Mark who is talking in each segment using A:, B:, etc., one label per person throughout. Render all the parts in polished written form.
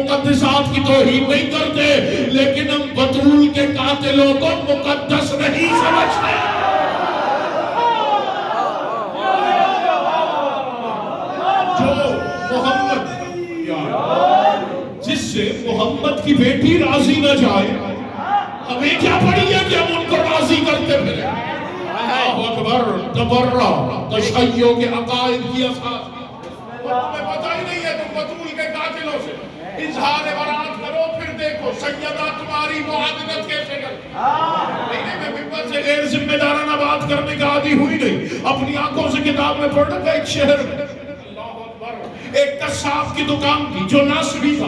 A: مقدسات کی توہین نہیں کرتے، لیکن ہم بطول کے قاتلوں کو مقدس نہیں سمجھتے۔ جو محمد جس سے محمد کی بیٹی راضی نہ جائے، ہمیں کیا پڑی ہے کہ ہم ان کو راضی کرتے پھریں؟ اللہ اکبر، تبرہ تشیع کے عقائد کی اساس، تمہیں پتہ ہی نہیں ہے، تم بطول کے قاتلوں سے اظہار برات کرو، پھر دیکھو سیدہ تمہاری معاونت کیسے کرتی۔ نہیں، میں ممبر سے غیر ذمہ دارانہ بات کرنے کا عادی ہوئی نہیں، اپنی آنکھوں سے کتاب میں پڑھ رکھا ایک شہر میں ایک قصاب کی دکان تھی جو ناصبی تھا،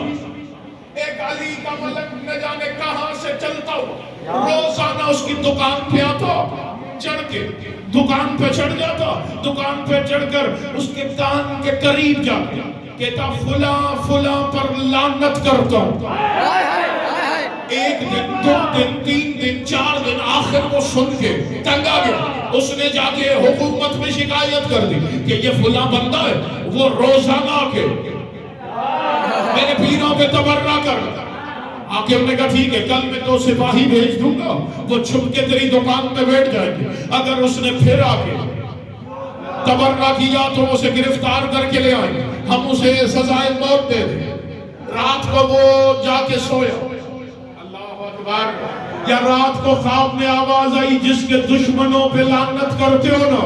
A: ایک علی کا ملک نہ جانے کہاں سے چلتا ہوا روزانہ اس کی دکان پہ آتا، چڑھ کے دکان پہ چڑھ جاتا، دکان پہ چڑھ کر اس کے کان کے قریب جاتا، کہتا فلاں فلاں پر لعنت کرتا ہوں۔ ایک دن، دو دن، تین دن، چار دن، آخر وہ سن کے تنگ آ گیا، اس نے جا کے حکومت میں شکایت کر دی کہ یہ فلاں بندہ ہے، وہ روزانہ آ کے میرے پیروں پہ تبرہ کر۔ حاکم نے کہا ٹھیک ہے، کل میں 2 سپاہی بھیج دوں گا، وہ چھپ کے تیری دکان پہ بیٹھ جائیں گے، اگر اس نے پھر آ کے تبرہ کیا تو اسے گرفتار کر کے لے آئیں، ہم اسے سزائے موت دے دیں۔ رات کو وہ جا کے سویا، اللہ اکبر، یا رات کو خواب میں آواز آئی جس کے دشمنوں پہ لعنت کرتے ہو نا،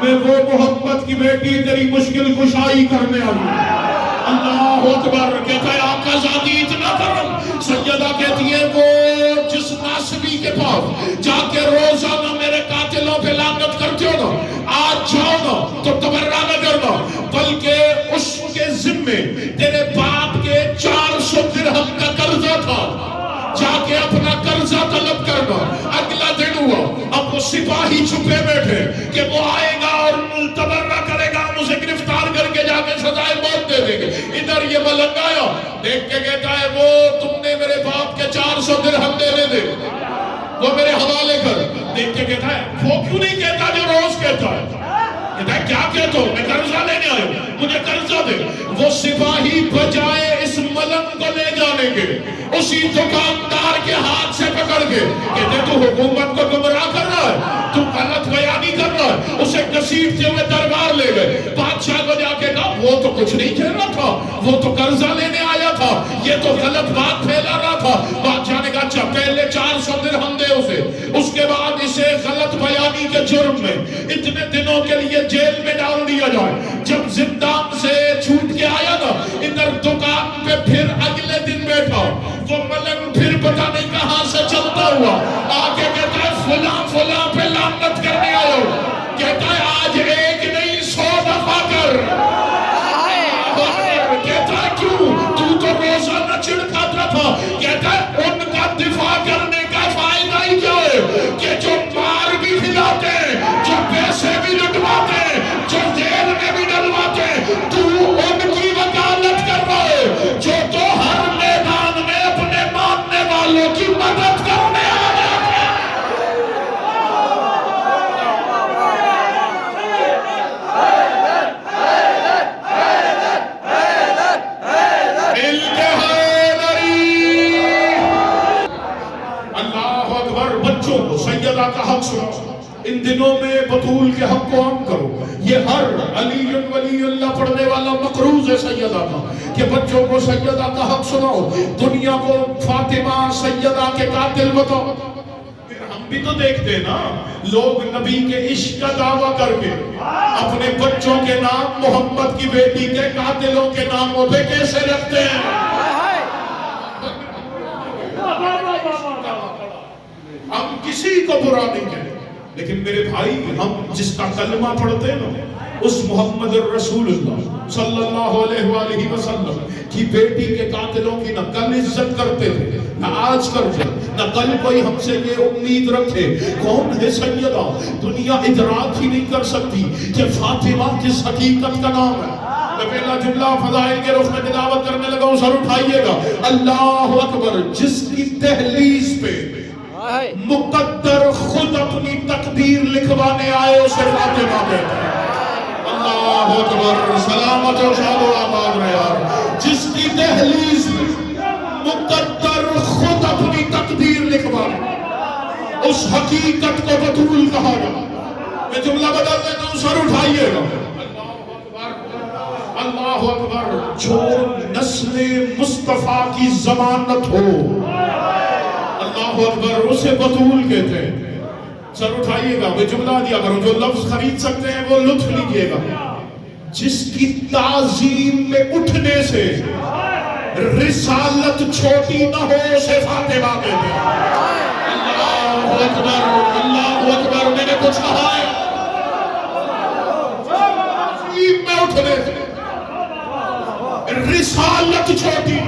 A: میں وہ محمد کی بیٹی تیری مشکل کشائی کرنے آئی۔ اللہ اکبر، کہتا ہے آقا زادی اتنا کرم، سیدہ کہتی ہے وہ جس ناصبی کے پاس جا کے روزانہ میرے قاتلوں پہ لعنت کرتے ہو نا، آج جاؤ نا تو تبرہ نہ کرنا، بلکہ اس کے ذمے تیرے باپ کے 400 درہم کا قرضہ تھا، جا کے اپنا قرضہ طلب کرنا۔ اگلا دن ہوا، اب وہ سپاہی چھپے بیٹھے کہ وہ آئے گا اور تبرہ کرے گا، ہم اسے گرفتار کر کے جا کے سزائے موت دے دیں گے۔ ادھر یہ ملنگ آیا، دیکھ کے کہتا ہے وہ تم نے میرے باپ کے 400 درہم دینے دے، وہ میرے حوالے کر۔ دیکھ کے کہتا ہے وہ کیوں نہیں کہتا جو روز کہتا ہے؟ کہتا ہے کیا کہتا ہوں، میں قرضہ لینے آیا ہوں، مجھے قرضہ دے۔ وہ سپاہی بجائے اس ملنگ کو لے جانے کے اسی دکاندار کے ہاتھ سے پکڑ کے کہتے تو حکومت کو گمراہ کر رہا ہے، تو غلط بیانی کر رہا ہے، اسے گھسیٹتے ہوئے دربار لے گئے۔ بادشاہ کو جا کے کہا وہ تو کچھ نہیں کہہ رہا تھا، وہ تو قرضہ لینے آیا تھا، یہ تو غلط بات پھیلا رہا تھا۔ بادشاہ نے کہا اچھا پہلے 400 درہم دے اسے، اس کے بعد اسے غلط بیانی کے جرم میں اتنے دنوں کے لیے جیل میں ڈال دیا جائے۔ جب زندان سے چھوٹ کے آیا نا، ادھر دکان پہ پھر اگلے دن بیٹھا، وہ ملنگ پھر پتہ نہیں کہاں سے چلتا ہوا آگے کہتا ہے فلاں فلاں پہ لعنت کرنے آیا ہوں۔ کہتا ہے آج ایک نہیں 100 دفعہ کر۔ کہتا ہے کیوں؟ تو روزانہ چڑھتا تھا۔ کہتا ہے ان کا دفاع کرنے کا فائدہ ہی کیا ہے کہ جو مار بھی کھلاتے ہیں، جو پیسے بھی لٹواتے ہیں، جو جیل میں بھی ڈلواتے ہیں، تو ان کی وکالت کر رہا ہے، جو تو ہر میدان میں اپنے ماننے والوں کی مدد کرنے آیا ہے۔ اللہ اکبر، بچوں کو سیدہ کا حق سنو، ان دنوں میں بطول کے حق کو عام کرو۔ یہ ہر علی ولی اللہ پڑھنے والا مقروض ہے سیدہ کا کہ بچوں کو سیدہ کا حق سناؤ، دنیا کو فاطمہ سیدہ کے قاتل بتاؤ۔ ہم بھی تو دیکھتے ہیں نا، لوگ نبی کے عشق کا دعویٰ کر کے اپنے بچوں کے نام محمد کی بیٹی کے قاتلوں کے ناموں پہ کیسے رکھتے ہیں۔ ہم کسی کو برا نہیں کہتے، لیکن میرے بھائی ہم جس کا کلمہ پڑھتے ہیں نا، اس محمد الرسول اللہ صلی اللہ علیہ وآلہ وسلم کی بیٹی کے قاتلوں کی نہ کل عزت کرتے تھے، نہ آج کرتے، نہ کل کوئی ہم سے یہ امید رکھے۔ کون ہے سیدہ؟ دنیا ادراک ہی نہیں کر سکتی کہ فاطمہ کس حقیقت کا نام ہے۔ میں پہلا جملہ فضائل کے رخ میں تلاوت کرنے لگا ہوں، سر اٹھائیے گا۔ اللہ اکبر، جس کی تحلیز پہ مقدر خود اپنی تقدیر لکھوانے آئے اسے فاطمہ کہتے ہیں۔ اللہ اکبر، سلامت و شاد و آباد رہے یار۔ جس کی دہلیز میں مقدر خود اپنی تقدیر لکھوا، اس حقیقت کو بطول کہا گیا۔ میں جملہ بدل دیتا ہوں، سر اٹھائیے گا۔ اللہ اکبر۔ جو نسل مصطفیٰ کی ضمانت ہو، اللہ اکبر، اسے بطول کہتے ہیں۔ سر اٹھائیے گا، میں جملہ دیا کروں، جو لفظ خرید سکتے ہیں وہ لطف لیجئے گا۔ جس کی تعظیم میں اٹھنے سے رسالت چھوٹی نہ ہو، اسے فاطمہ کہتے ہیں۔ اللہ اکبر، اللہ اکبر۔ میں نے کچھ کہا ہے، تعظیم میں اٹھنے سے رسالت چھوٹی،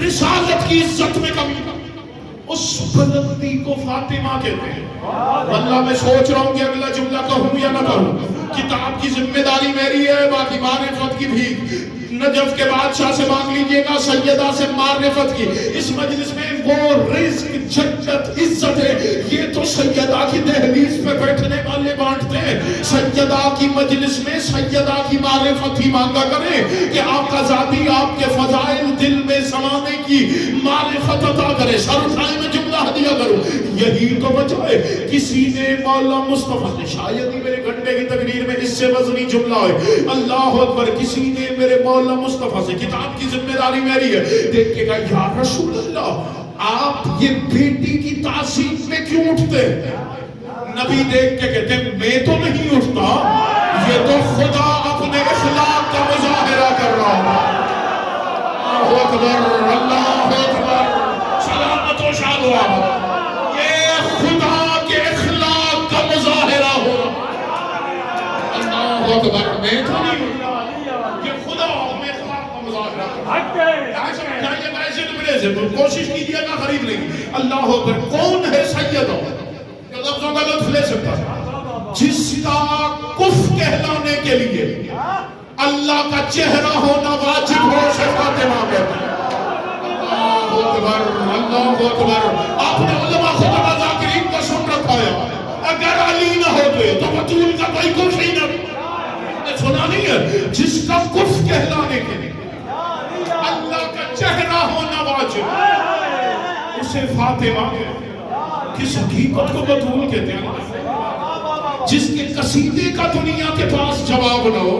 A: رسالت کی عزت میں کمی، اس بلندی کو فاطمہ کہتے ہیں۔ اللہ میں سوچ رہا ہوں کہ اگلا جملہ کہوں یا نہ کہوں۔ کتاب کی ذمہ داری میری ہے، باقی معرفت کی بھی نجف کے بادشاہ سے مانگ لیجئے گا، سیدہ سے معرفت کی۔ اس مجلس میں وہ رزق، جنت، عزت ہے، یہ تو سیدہ کی دہلیز پہ بیٹھنے والے بانٹتے ہیں۔ سیدہ کی مجلس میں سیدہ کی معرفت ہی مانگا کریں کہ آپ کا ذاتی، آپ کے فضائل دل میں سمانے کی معرفت عطا کرے۔ سر اٹھائے میں جملہ ہدیہ کروں، یہی تو بچائے۔ کسی نے مولا مصطفیٰ سے، شاید ہی میرے گھنٹے کی تقریر میں اس سے وزنی جملہ ہے، اللہ اکبر، کسی نے میرے مولا مصطفیٰ سے، کتاب کی ذمہ داری میری ہے، دیکھ کے کہا یا رسول اللہ، آپ یہ بیٹی کی تعظیم میں کیوں اٹھتے ہیں؟ نبی دیکھ کے کہتے ہیں میں تو نہیں اٹھتا، یہ تو خدا اپنے اخلاق کا مظاہرہ کر رہا ہے۔ اللہ اکبر، اللہ اکبر، سلامت و شاد ہوا، یہ خدا کے اخلاق کا مظاہرہ ہو رہا۔ اللہ اکبر، میں تو نہیں اٹھتا، یہ خدا اپنے اخلاق کا مظاہرہ کر رہا ہے۔ کوشش کیجئے نہ خرید لیں گی۔ اللہ اکبر، کون ہے سیدہ؟ یہ لفظوں کا لطف لے سکتا ہے، جس کا کف کہلانے کے لیے اللہ کا چہرہ ہونا واجب ہو، سے فاطمہ کہتے ہیں۔ اللہ اکبر، اللہ اکبر۔ آپ نے علماء خطبہ ذاکرین کا سن رکھا ہے، اگر علی نہ ہوتے تو بطول کا کوئی کف ہی نہ سنا نہیں ہے، جس کا کف کہلانے کے لیے اللہ کا چہرہ ہونا واجب، اسے فاطمہ کس حقیقت کو بطول کہتے ہیں؟ جس کے قصیدے کا دنیا کے پاس جواب نہ ہو۔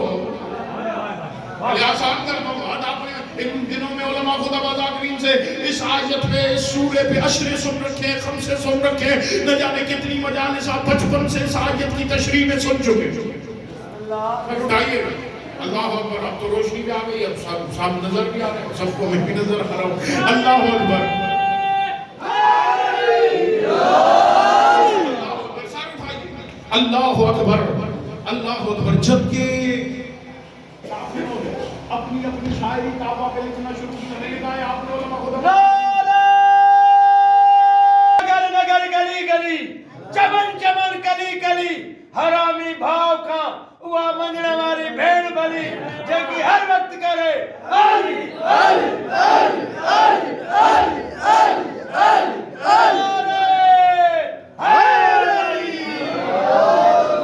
A: آسان کرنا آپ نے ان دنوں میں علماء خطبہ ذاکرین سے اس آیت پہ، اس سورے پہ اشرے سن رکھے، خمسے سن رکھے، نہ جانے کتنی مجالس آپ بچپن سے اس آیت کی تشریح میں سن چکے۔ اٹھائیے اللہ اکبر، اب تو روشنی بھی آ گئی، اب سب نظر بھی آ رہے ہیں، سب کو میں بھی نظر آ رہا ہوں۔ اللہ اکبر، اللہ اکبر، اللہ اکبر۔ جب یہ کافروں نے اپنی اپنی شاعری کعبہ پہ لکھنا شروع کیا، میں نے کہا ہے آپ نے علماء خدا
B: نگر گلی گلی، چمن چمن کلی کلی، حرامی بھاؤ کا ہوا منگنے والی بھیڑ بلی، جگی ہر وقت کرے علی علی علی علی علی علی علی علی۔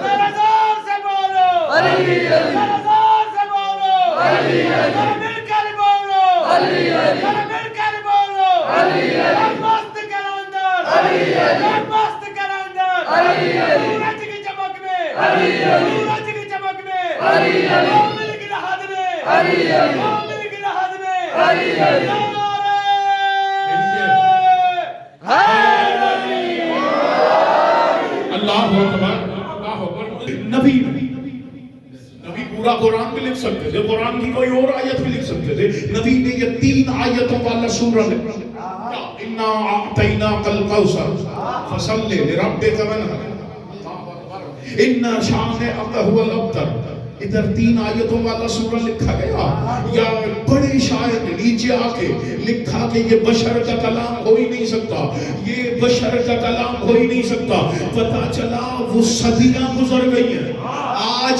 B: ذرا زور سے بولو علی علی، ذرا زور سے بولو علی علی، ذرا مل کر بولو علی علی، ذرا مل کر بولو علی علی۔ مست کلندر علی علی، مست کلندر علی علی، سورج کی چمک میں علی علی، سورج کی چمک میں علی علی، مومن کی لہد میں علی علی، مومن کی لہد میں علی علی۔
A: اللہ اکبر، اللہ اکبر۔ نبی پورا قرآن بھی لکھ سکتے تھے، قرآن کی کوئی اور آیت بھی لکھ سکتے تھے، نبی نے یہ 3 آیتوں والا سورہ لکھا۔ اِنَّا أَعْطَيْنَاكَ الْكَوْثَرَ فَصَلِّ لِرَبِّكَ وَانْحَرْ، اِنَّ شَانِئَكَ هُوَ الْأَبْتَرُ۔ ادھر 3 آیتوں والا سورہ لکھا گیا، یا بڑے شاعر نے نیچے آ کے لکھا کہ یہ بشر کا کلام ہو ہی نہیں سکتا، یہ بشر کا کلام ہو ہی نہیں سکتا۔ پتہ چلا وہ صدیاں گزر گئی ہیں، آج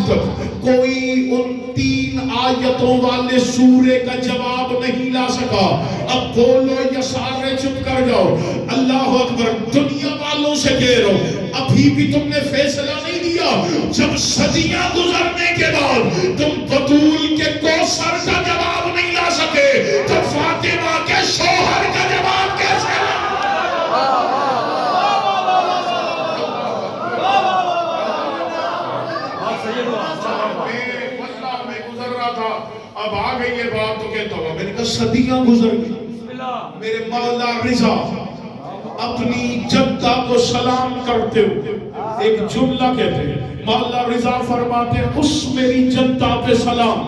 A: تک کوئی ان 3 آیتوں والے سورے کا جواب نہیں لا سکا۔ اب بولو یا سارے چپ کر جاؤ؟ اللہ اکبر، دنیا والوں سے کہہ رہا ہوں، ابھی بھی تم نے فیصلہ نہیں دیا۔ جب صدیاں گزرنے کے بعد تم بطول کے کوثر کا جواب نہیں لا سکے، تو فاطمہ بات تو کہتا ہوں، میں نے کہا صدیاں گزر گئی، میرے مولا رضا اپنی جدہ کو سلام کرتے ہوئے ایک جملہ کہتے ہیں، مولا رضا فرماتے ہیں اس میری جدہ پہ سلام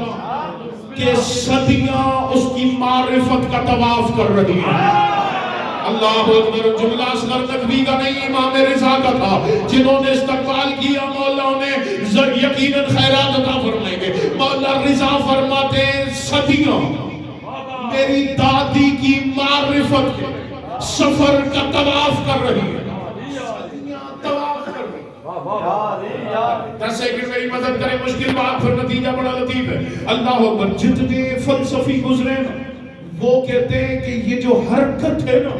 A: کہ صدیاں اس کی معرفت کا طواف کر رہی ہیں۔ اللہ اکبر، جملہ اصغر نقوی کا نہیں، امام رضا کا تھا، جنہوں نے استقبال کیا مولا نے یقیناً خیرات عطا فرمائیں گے۔ مولا رضا فرماتے ہیں صدیاں میری دادی کی معرفت کے سفر کا طواف کر رہی ہے، طواف کر رہی ہے۔ 10 سیکنڈ میری مدد کریں، مشکل بات پھر نتیجہ بڑا لطیف ہے۔ اللہ اکبر، جتنے فلسفی گزرے نا وہ کہتے ہیں کہ یہ جو حرکت ہے نا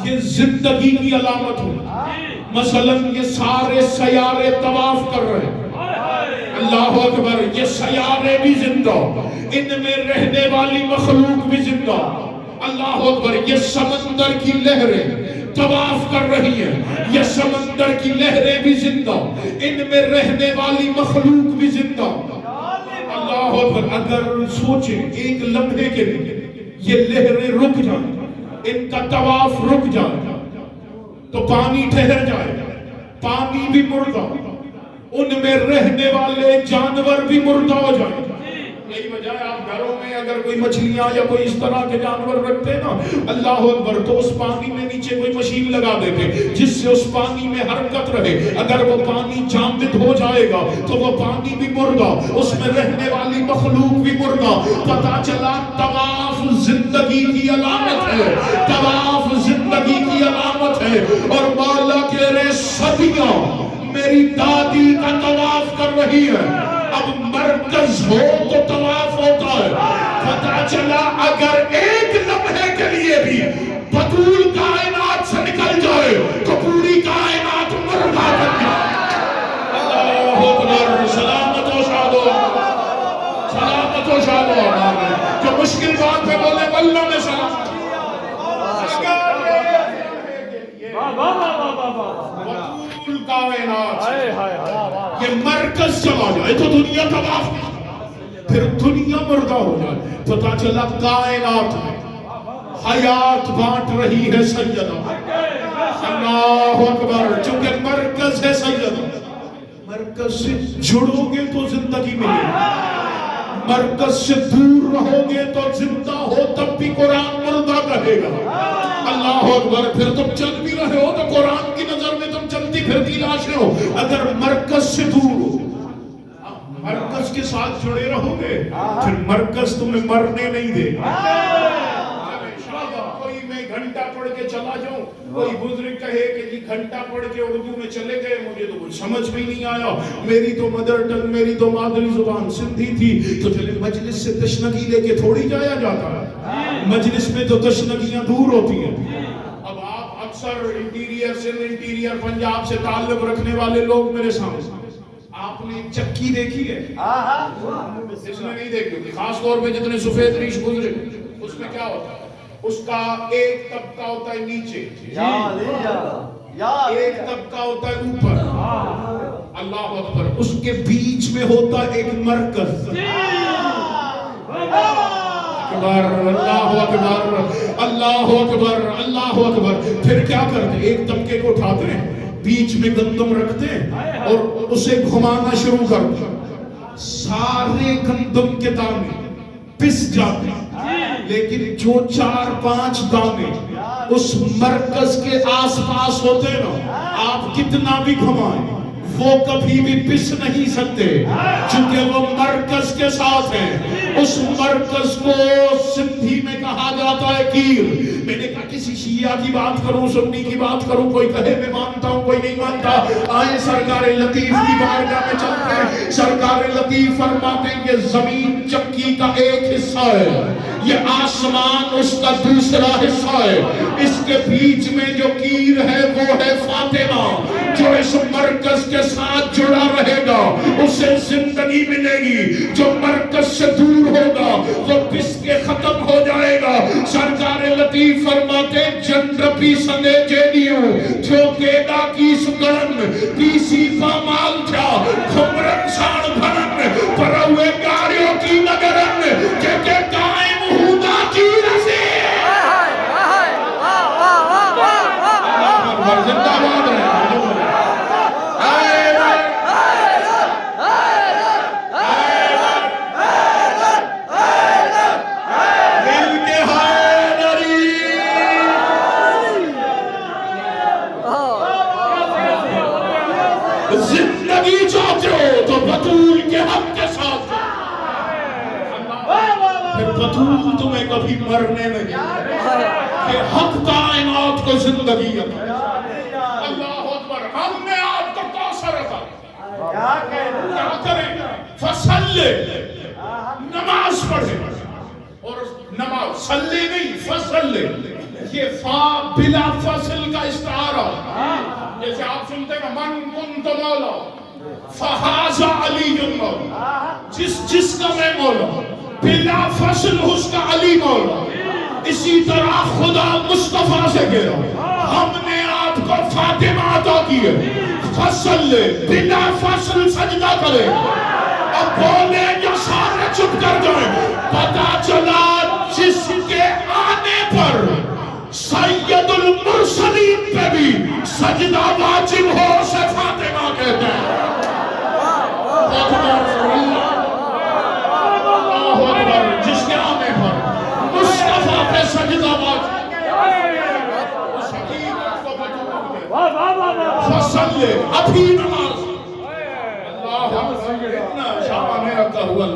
A: یہ زندگی کی علامت ہے۔ مثلا یہ سارے سیارے طواف کر رہے ہیں، اللہ اکبر، یہ سیارے بھی زندہ، ان میں رہنے والی مخلوق بھی زندہ، اللہ اکبر، یہ سمندر کی لہریں طواف کر رہی ہیں، یہ سمندر کی لہریں بھی زندہ، ان میں رہنے والی مخلوق بھی زندہ، اللہ اکبر۔ اگر سوچیں ایک لمحے کے لیے یہ لہریں رک جائیں، ان کا طواف رک جائے تو پانی ٹھہر جائے، پانی بھی مردہ، ان میں رہنے والے جانور بھی مردہ ہو جائیں۔ یہی وجہ ہے آپ گھروں میں اگر کوئی مچھلیاں یا کوئی اس طرح کے جانور رکھتے ہیں نا، اللہ اکبر، تو اس پانی میں نیچے کوئی مشین لگا دیتے جس سے اس پانی میں حرکت رہے، اگر وہ پانی جامد ہو جائے گا تو وہ پانی بھی مردہ، اس میں رہنے والی مخلوق بھی مردہ۔ پتہ چلا طواف زندگی کی علامت ہے، طواف زندگی کی علامت ہے، اور مولا کہہ رہے صدیاں میری دادی کا طواف کر رہی ہے۔ اب مرکز ہو تو طواف ہوتا ہے۔ پتہ چلا اگر ایک لمحے کے لیے بھی بطول کائنات سے نکل جائے تو پوری کائنات مردہ بن جائے۔ اللہ اکبر، سلامت و شاد ہو، سلامت و شاد ہو۔ جو مشکل بات پہ بولے واللہ میں سلام، بطول کائنات یہ مرکز چلا جائے تو دنیا طواف، پھر دنیا مردہ ہو جائے۔ پتہ چلا کائنات میں حیات بانٹ رہی ہے سیدہ، اللہ اکبر، چونکہ مرکز ہے سیدہ، مرکز سے جڑو گے تو زندگی ملے گی، مرکز سے دور رہو گے تو زندہ ہو تب بھی قرآن مردہ کہے گا، اللہ اکبر۔ پھر تم چل بھی رہے ہو تو قرآن کی نظر میں تم چلتی پھرتی لاشیں ہو، اگر مرکز سے دور ہو، مرکز کے ساتھ جڑے رہو گے پھر مرکز تمہیں مرنے نہیں دے گا۔ کوئی میں گھنٹہ پڑھ کے چلا جاؤں، کوئی بزرگ کہے کہ جی گھنٹہ پڑھ کے اردو میں چلے گئے، مجھے تو کچھ سمجھ بھی نہیں آیا، میری تو مدر ٹنگ، میری تو مادری زبان سندھی تھی، تو چلے مجلس سے تشنگی لے کے تھوڑی جایا جاتا ہے، مجلس میں تو تشنگیاں دور ہوتی ہیں۔ اب آپ اکثر انٹیریئر سندھ، انٹیریئر پنجاب سے تعلق رکھنے والے لوگ میرے سامنے، آپ نے چکی دیکھی ہے؟ اس نے نہیں دیکھی، خاص طور پہ جتنے سفید ریش گزرے، اس میں کیا ہوتا ہے؟ اس کا ایک طبقہ ہوتا ہے نیچے، ایک طبقہ ہوتا ہے اوپر، اللہ اکبر، اس کے بیچ میں ہوتا ہے ایک مرکز، اللہ اکبر، اللہ اکبر، اللہ اکبر۔ پھر کیا کرتے؟ ایک طبقے کو اٹھاتے ہیں، بیچ میں گندم رکھتے ہیں اور اسے گھمانا شروع کرتے ہیں، سارے گندم کے دانے پس جاتے ہیں، لیکن جو 4-5 دانے اس مرکز کے آس پاس ہوتے ہیں نا، آپ کتنا بھی گھمائیں وہ کبھی بھی پس نہیں سکتے، چونکہ وہ مرکز کے ساتھ ہیں۔ اس مرکز کو سندھی میں کہا جاتا ہے کیر۔ میں نے کہا کسی شیعہ کی بات کروں، سنی کی بات کروں، کوئی کہے میں مانتا ہوں، کوئی نہیں مانتا، آئیں سرکار لطیف کی بارگاہ میں چلتے ہیں۔ سرکار لطیف فرماتے ہیں یہ زمین چکی کا ایک حصہ ہے، یہ آسمان اس کا دوسرا حصہ ہے، اس کے بیچ میں جو کیر ہے وہ ہے فاطمہ، جو اس مرکز کے ساتھ جڑا رہے گا اسے زندگی ملے گی، جو مرکز سے دور ہوگا وہ پس کے ختم ہو جائے گا۔ سرکار لطیف فرماتے جن رپی سنے جیدیوں جو گیدا کی سکرن پیسی پامال تھا کھمرن سان بھرن پروے گاریوں کی نگرن کہ کائے زندگی چاہتے ہو تو بطول کے حق کے ساتھ پھر بطول تمہیں کبھی مرنے نہیں کہ حق کائنات کو زندگی ہے. اللہ اکبر. ہم نے آپ کو کوثر عطا کیا کریں؟ فصل نماز پڑھے اور نماز صلی نہیں فصل. یہ فا بلا فصل کا استعارہ جیسے آپ سنتے ہیں من کنت مولا فہذا علی مولا. جس کا میں مولا بلا فصل اس کا علی مولا. اسی طرح خدا مصطفیٰ سے گیا. ہم نے آپ کو فاطمہ عطا کی ہے. فصل بلا فصل سجدہ کرے. اب بولے یا سارے چپ کر جائیں. پتا چلا جس کے آنے پر سید المرسلین پہ بھی سجدہ واجب ہو سے فاطمہ کہتے ہیں. جس کے آنے پر مصطفیٰ پہ سجدہ واجب اس حقیقت کو بتاؤ. فصل ابھی نماز. اللہ اتنا شامہ رکھا ہوا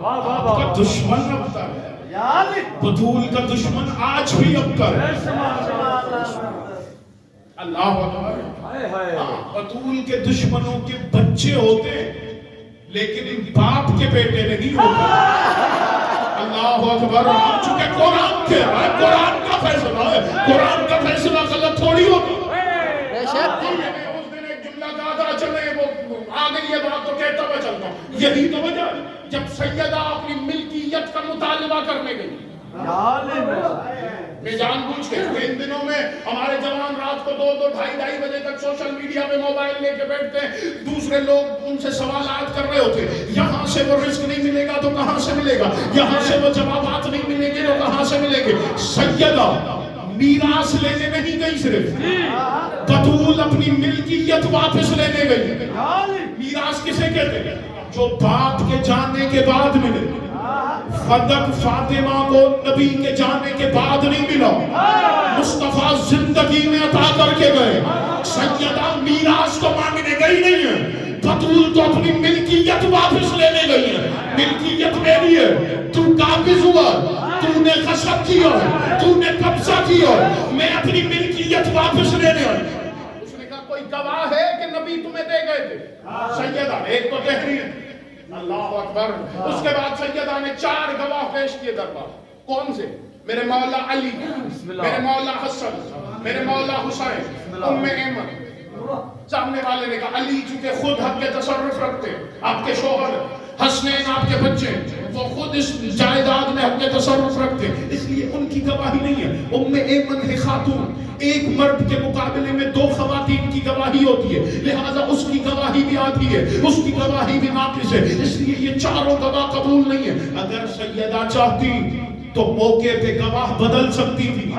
A: آپ کا دشمن رکھتا ہے. بطول کا دشمن آج بھی ابتر ہے. اللہ اکبر. بطول کے دشمنوں کے بچے ہوتے لیکن ان باپ کے بیٹے نہیں ہوتے. اللہ اکبر. چونکہ قرآن کے قرآن کا فیصلہ ہے. قرآن کا فیصلہ غلط تھوڑی ہوگا. اس دن ایک جملہ کہا تھا چلے وہ آ گئی یہ بات تو کہتا میں چلتا ہوں. یہی تو وجہ جب سیدہ اپنی ملکیت کا مطالبہ کرنے گئی میں جان بوجھ کے ان دنوں میں ہمارے جوان رات کو 2 ڈھائی بجے تک سوشل میڈیا پہ موبائل لے کے بیٹھتے ہیں. دوسرے لوگ ان سے سوالات کر رہے ہوتے. یہاں سے وہ رزق نہیں ملے گا تو کہاں سے ملے گا. یہاں سے وہ جوابات نہیں ملیں گے تو کہاں سے ملیں گے. سیدہ میراث لینے نہیں گئی صرف. بطول اپنی ملکیت واپس لینے گئی. میراث کسے کہتے ہیں؟ جو باپ کے جانے کے بعد ملے. فدق فاطمہ کو نبی کے جانے کے بعد نہیں ملا. مصطفیٰ زندگی میں عطا کر کے گئے. سیدہ میراث کو مانگنے گئی نہیں ہے. بطول تو اپنی ملکیت واپس لینے گئی ہے. ملکیت میری ہے. تو قابض ہوا, تو نے غصب کیا, تو نے قبضہ کیا, میں اپنی ملکیت واپس لینے آئی. اس نے کہا کوئی گواہ ہے کہ نبی تمہیں دے گئے تھے؟ سیدہ ایک تو تحریر. اللہ اکبر. اس کے بعد سیدہ نے 4 گواہ پیش کیے دربار. کون سے؟ میرے مولا علی, میرے مولا حسن, میرے مولا حسین, ام ایمن. سامنے والے نے کہا علی چونکہ خود حق کے تصرف رکھتے, آپ کے شوہر, حسنین آپ کے بچے, وہ خود اس جائیداد میں حق کے تصرف رکھتے, اس لیے ان کی گواہی نہیں ہے. ام ایمن ہے خاتون. ایک مرد کے مقابلے میں 2 خواتین کی گواہی ہوتی ہے, لہذا اس کی گواہی بھی آتی ہے, اس کی گواہی بھی ناقص ہے, اس لیے یہ 4 گواہ قبول نہیں ہے. اگر سیدہ چاہتی تو موقع پہ گواہ بدل سکتی تھی.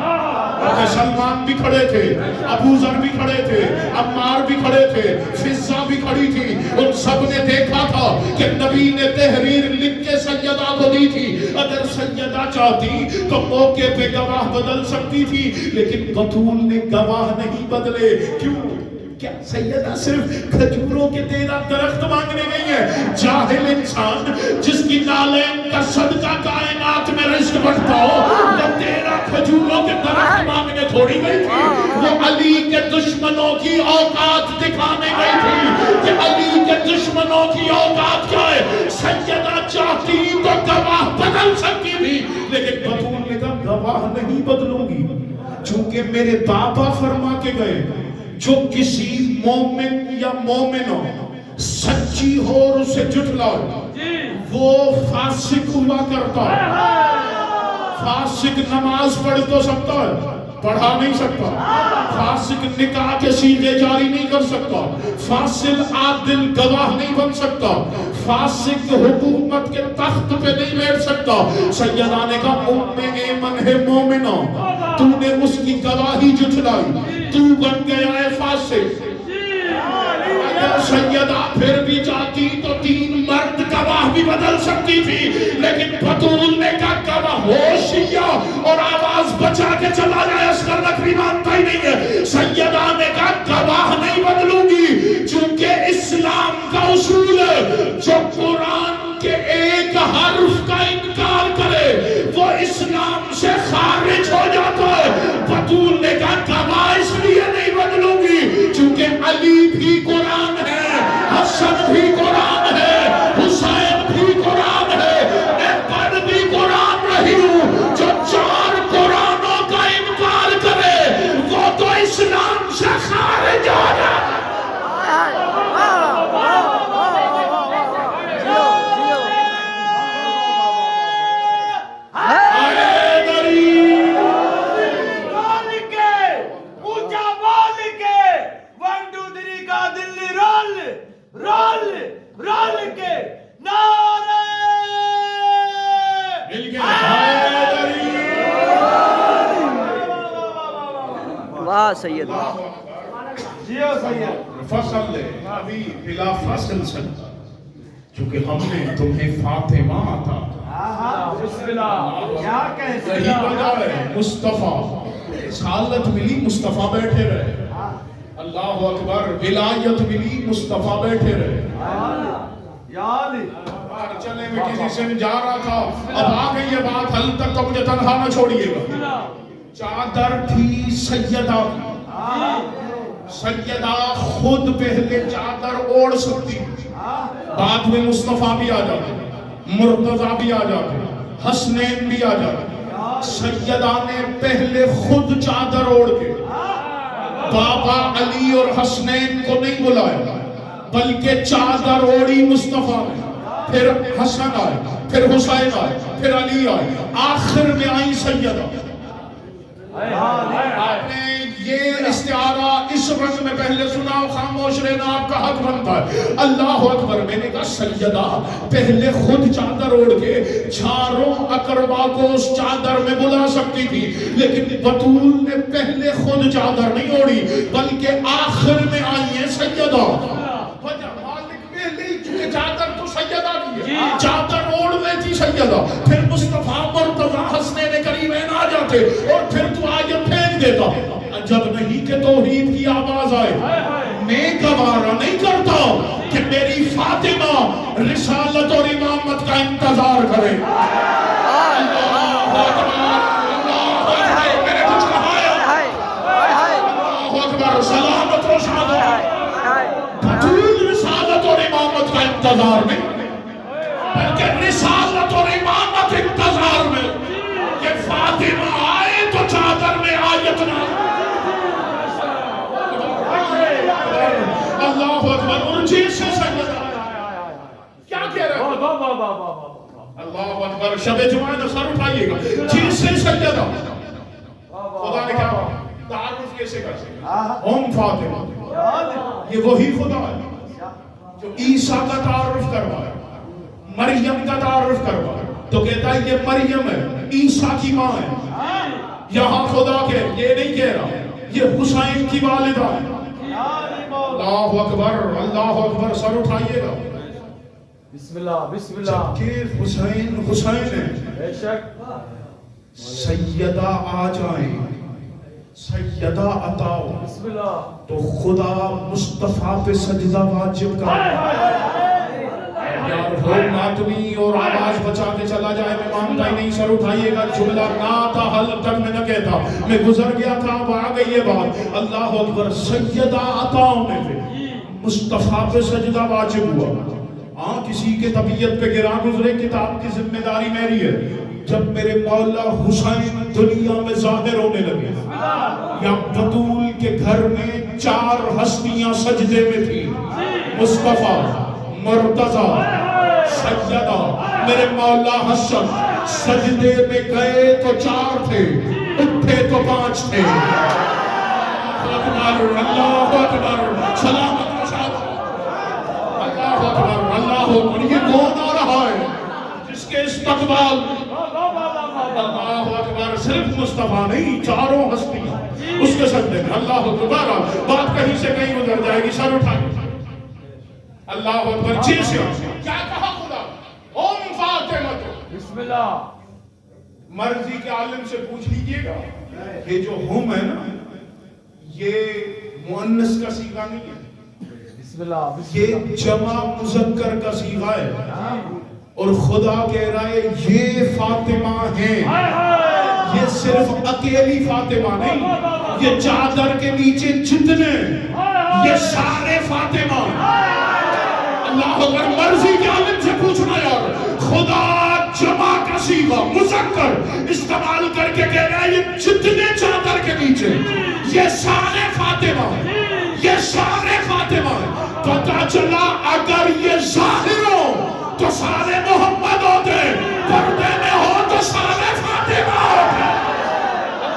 A: سلمان بھی کھڑے تھے, ابو ذر بھی کھڑے تھے, عمار بھی کھڑے تھے, فضہ بھی کھڑی تھی. ان سب نے دیکھا تھا کہ نبی نے تحریر لکھ کے سیدہ کو دی تھی. اگر سیدہ چاہتی تو موقع پہ گواہ بدل سکتی تھی, لیکن بطول نے گواہ نہیں بدلے. کیوں؟ کیا سیدہ صرف کھجوروں کے 13 درخت مانگنے گئی ہے؟ جاہل انسان جس کی نالین کا صدقہ کائنات میں رزق بڑھتا ہو, وہ 13 کھجوروں کے درخت مانگنے تھوڑی گئی تھی. وہ علی کے دشمنوں کی اوقات دکھانے گئی تھی کہ علی کے دشمنوں کی اوقات کیا ہے. سیدہ چاہتی تو گواہ بدل سکتی تھی, لیکن بطول نے کہا گواہ نہیں بدلوں گی, چونکہ میرے بابا فرما کے گئے جو کسی مومن یا مومنہ سچی ہو اور اسے جھٹلائے وہ فاسق ہوا کرتا ہے. فاسق نماز پڑھ تو سکتا ہے, پڑھا نہیں سکتا. فاسق نکاح کے سیغے جاری نہیں کر سکتا. فاسق عادل گواہ نہیں بن سکتا. فاسق حکومت کے تخت پہ نہیں بیٹھ سکتا. سیدہ نے کہا ام ایمن ہے مومنہ, تو نے اس کی گواہی جھٹلائی, تو بن گیا ہے فاسق. اگر سیدہ پھر بھی چاہتی تو 3 مرد گواہ بھی بدل سکتی تھی, لیکن بطول نے کہا گواہ ہوشیا اور آواز بچا کے چلا جائے. اصغر نقوی مانتا ہی نہیں ہے. سیدہ نے کہا گواہ نہیں بدلوں گی, چونکہ اس
C: واہ سید واہ
B: جیو سید
A: فصل لے ابھی بلا فصل سجدہ چونکہ ہم نے تمہیں فاطمہ عطا
B: بسم اللہ کیا کہتے
A: یہی وجہ ہے مصطفیٰ رسالت ملی مصطفیٰ بیٹھے رہے اللہ اکبر ولایت ملی مصطفیٰ بیٹھے رہے
B: یاد
A: چلے میں کسی سے جا رہا تھا اب آ گئی یہ بات حل تک تو مجھے تنہا نہ چھوڑیے گا چادر تھی سیدہ سیدہ خود پہلے چادر اوڑھ سکتی بعد میں مصطفیٰ بھی آ جاتے مرتضیٰ بھی آ جاتے حسنین بھی آ جاتے سیدہ نے پہلے خود چادر اوڑھ کے بابا علی اور حسنین کو نہیں بلایا بلکہ چادر اوڑھی مصطفیٰ نے پھر حسن آئے پھر حسین آئے پھر علی آئے آخر میں آئی سیدہ آپ نے یہ استعارہ اس رنگ میں پہلے سنا خاموش رہنا آپ کا حق بنتا ہے اللہ اکبر میں نے کہا سیدہ پہلے خود چادر اوڑھ کے چاروں اقربا کو اس چادر میں بلا سکتی تھی لیکن بطول نے پہلے خود چادر نہیں اوڑھی بلکہ آخر میں آئی ہے سیدہ چادر تو سیدہ کی ہے چادر اوڑھ لیتی سیدہ پھر مصطفیٰ مرتضیٰ حسنین کریمین آ جاتے اور پھر تو آیت پھینک دیتا جب نہیں کہ توحید کی آواز آئے میں گوارا نہیں کرتا کہ میری فاطمہ رسالت اور امامت کا انتظار کرے اللہ اکبر سلامت و شادت بطول رسالت اور امامت کا انتظار میں بلکہ رسالت اور امامت انتظار میں کہ فاطمہ آئے تو چادر میں آیت نہ اللہ اکبر اور جیسے سیدہ کیا کہہ رہے ہیں اللہ اکبر شب جمعہ نصر اٹھائیے گا جیسے سیدہ خدا نے کیا تعارف کیسے کر سکتے ام فاطمہ یہ وہی خدا ہے جو عیسیٰ کا تعارف کروایا مریم کا تعارف کروایا تو کہتا ہے یہ مریم ہے عیسیٰ کی ماں ہے یہاں خدا کے یہ نہیں کہہ رہا یہ حسین کی والدہ ہے اللہ اکبر سر اٹھائیے گا
B: بسم اللہ بسم اللہ
A: کہ حسین حسین ہے
B: بے شک
A: سیدہ آ جائیں سیدہ عطاؤ
B: بسم اللہ
A: تو خدا مصطفیٰ پہ سجدہ واجب کر یار ہو ماتمی اور آواز بچا کے چلا جائے میں مانتا ہی نہیں سر اٹھائیے گا جملہ نہ تھا حل تک میں نہ کہتا میں گزر گیا تھا اب آ گئی یہ بات اللہ اکبر سیدہ عطاؤں میں پہ مصطفیٰ پہ سجدہ واجب ہوا کسی کے طبیعت پہ گرا گزرے کتاب کی ذمہ داری میری ہے جب میرے مولا حسین دنیا میں ظاہر ہونے لگے یا بطول کے گھر میں 4 ہستیاں سجدے میں تھی مصطفیٰ مرتضیٰ سیدہ میرے مولا حسن سجدے میں گئے تو 4 تھے اٹھے تو 5 تھے اللہ اکبر سلامت اللہ اکبر یہ کون آ رہا ہے جس کے استقبال اللہ اکبر صرف مصطفیٰ نہیں 4 ہستیاں اس کے سجدے میں اللہ اکبر بات کہیں سے کہیں گزر جائے گی سر اٹھائیں اللہ اکبر جیسے کیا کہا خدا ام فاطمہ
B: بسم اللہ
A: مرضی کے عالم سے پوچھ لیجئے گا یہ جو ہم ہے نا یہ مؤنث کا صیغہ نہیں ہے
B: بسم اللہ
A: یہ جمع مذکر کا صیغہ ہے اور خدا کہہ رہا ہے یہ فاطمہ ہیں یہ صرف اکیلی فاطمہ نہیں یہ چادر کے نیچے جتنے یہ سارے فاطمہ اللہ اکبر مرضی کے عالم سے پوچھنا یار خدا جمع کا صیغہ مذکر استعمال کر کے کہہ رہا ہے یہ جتنے چادر کے نیچے یہ سارے فاطمہ یہ سارے فاطمہ پتہ چلا اگر یہ ظاہر ہو تو سارے محمد ہوتے پردے میں ہو تو سارے فاطمہ ہوتے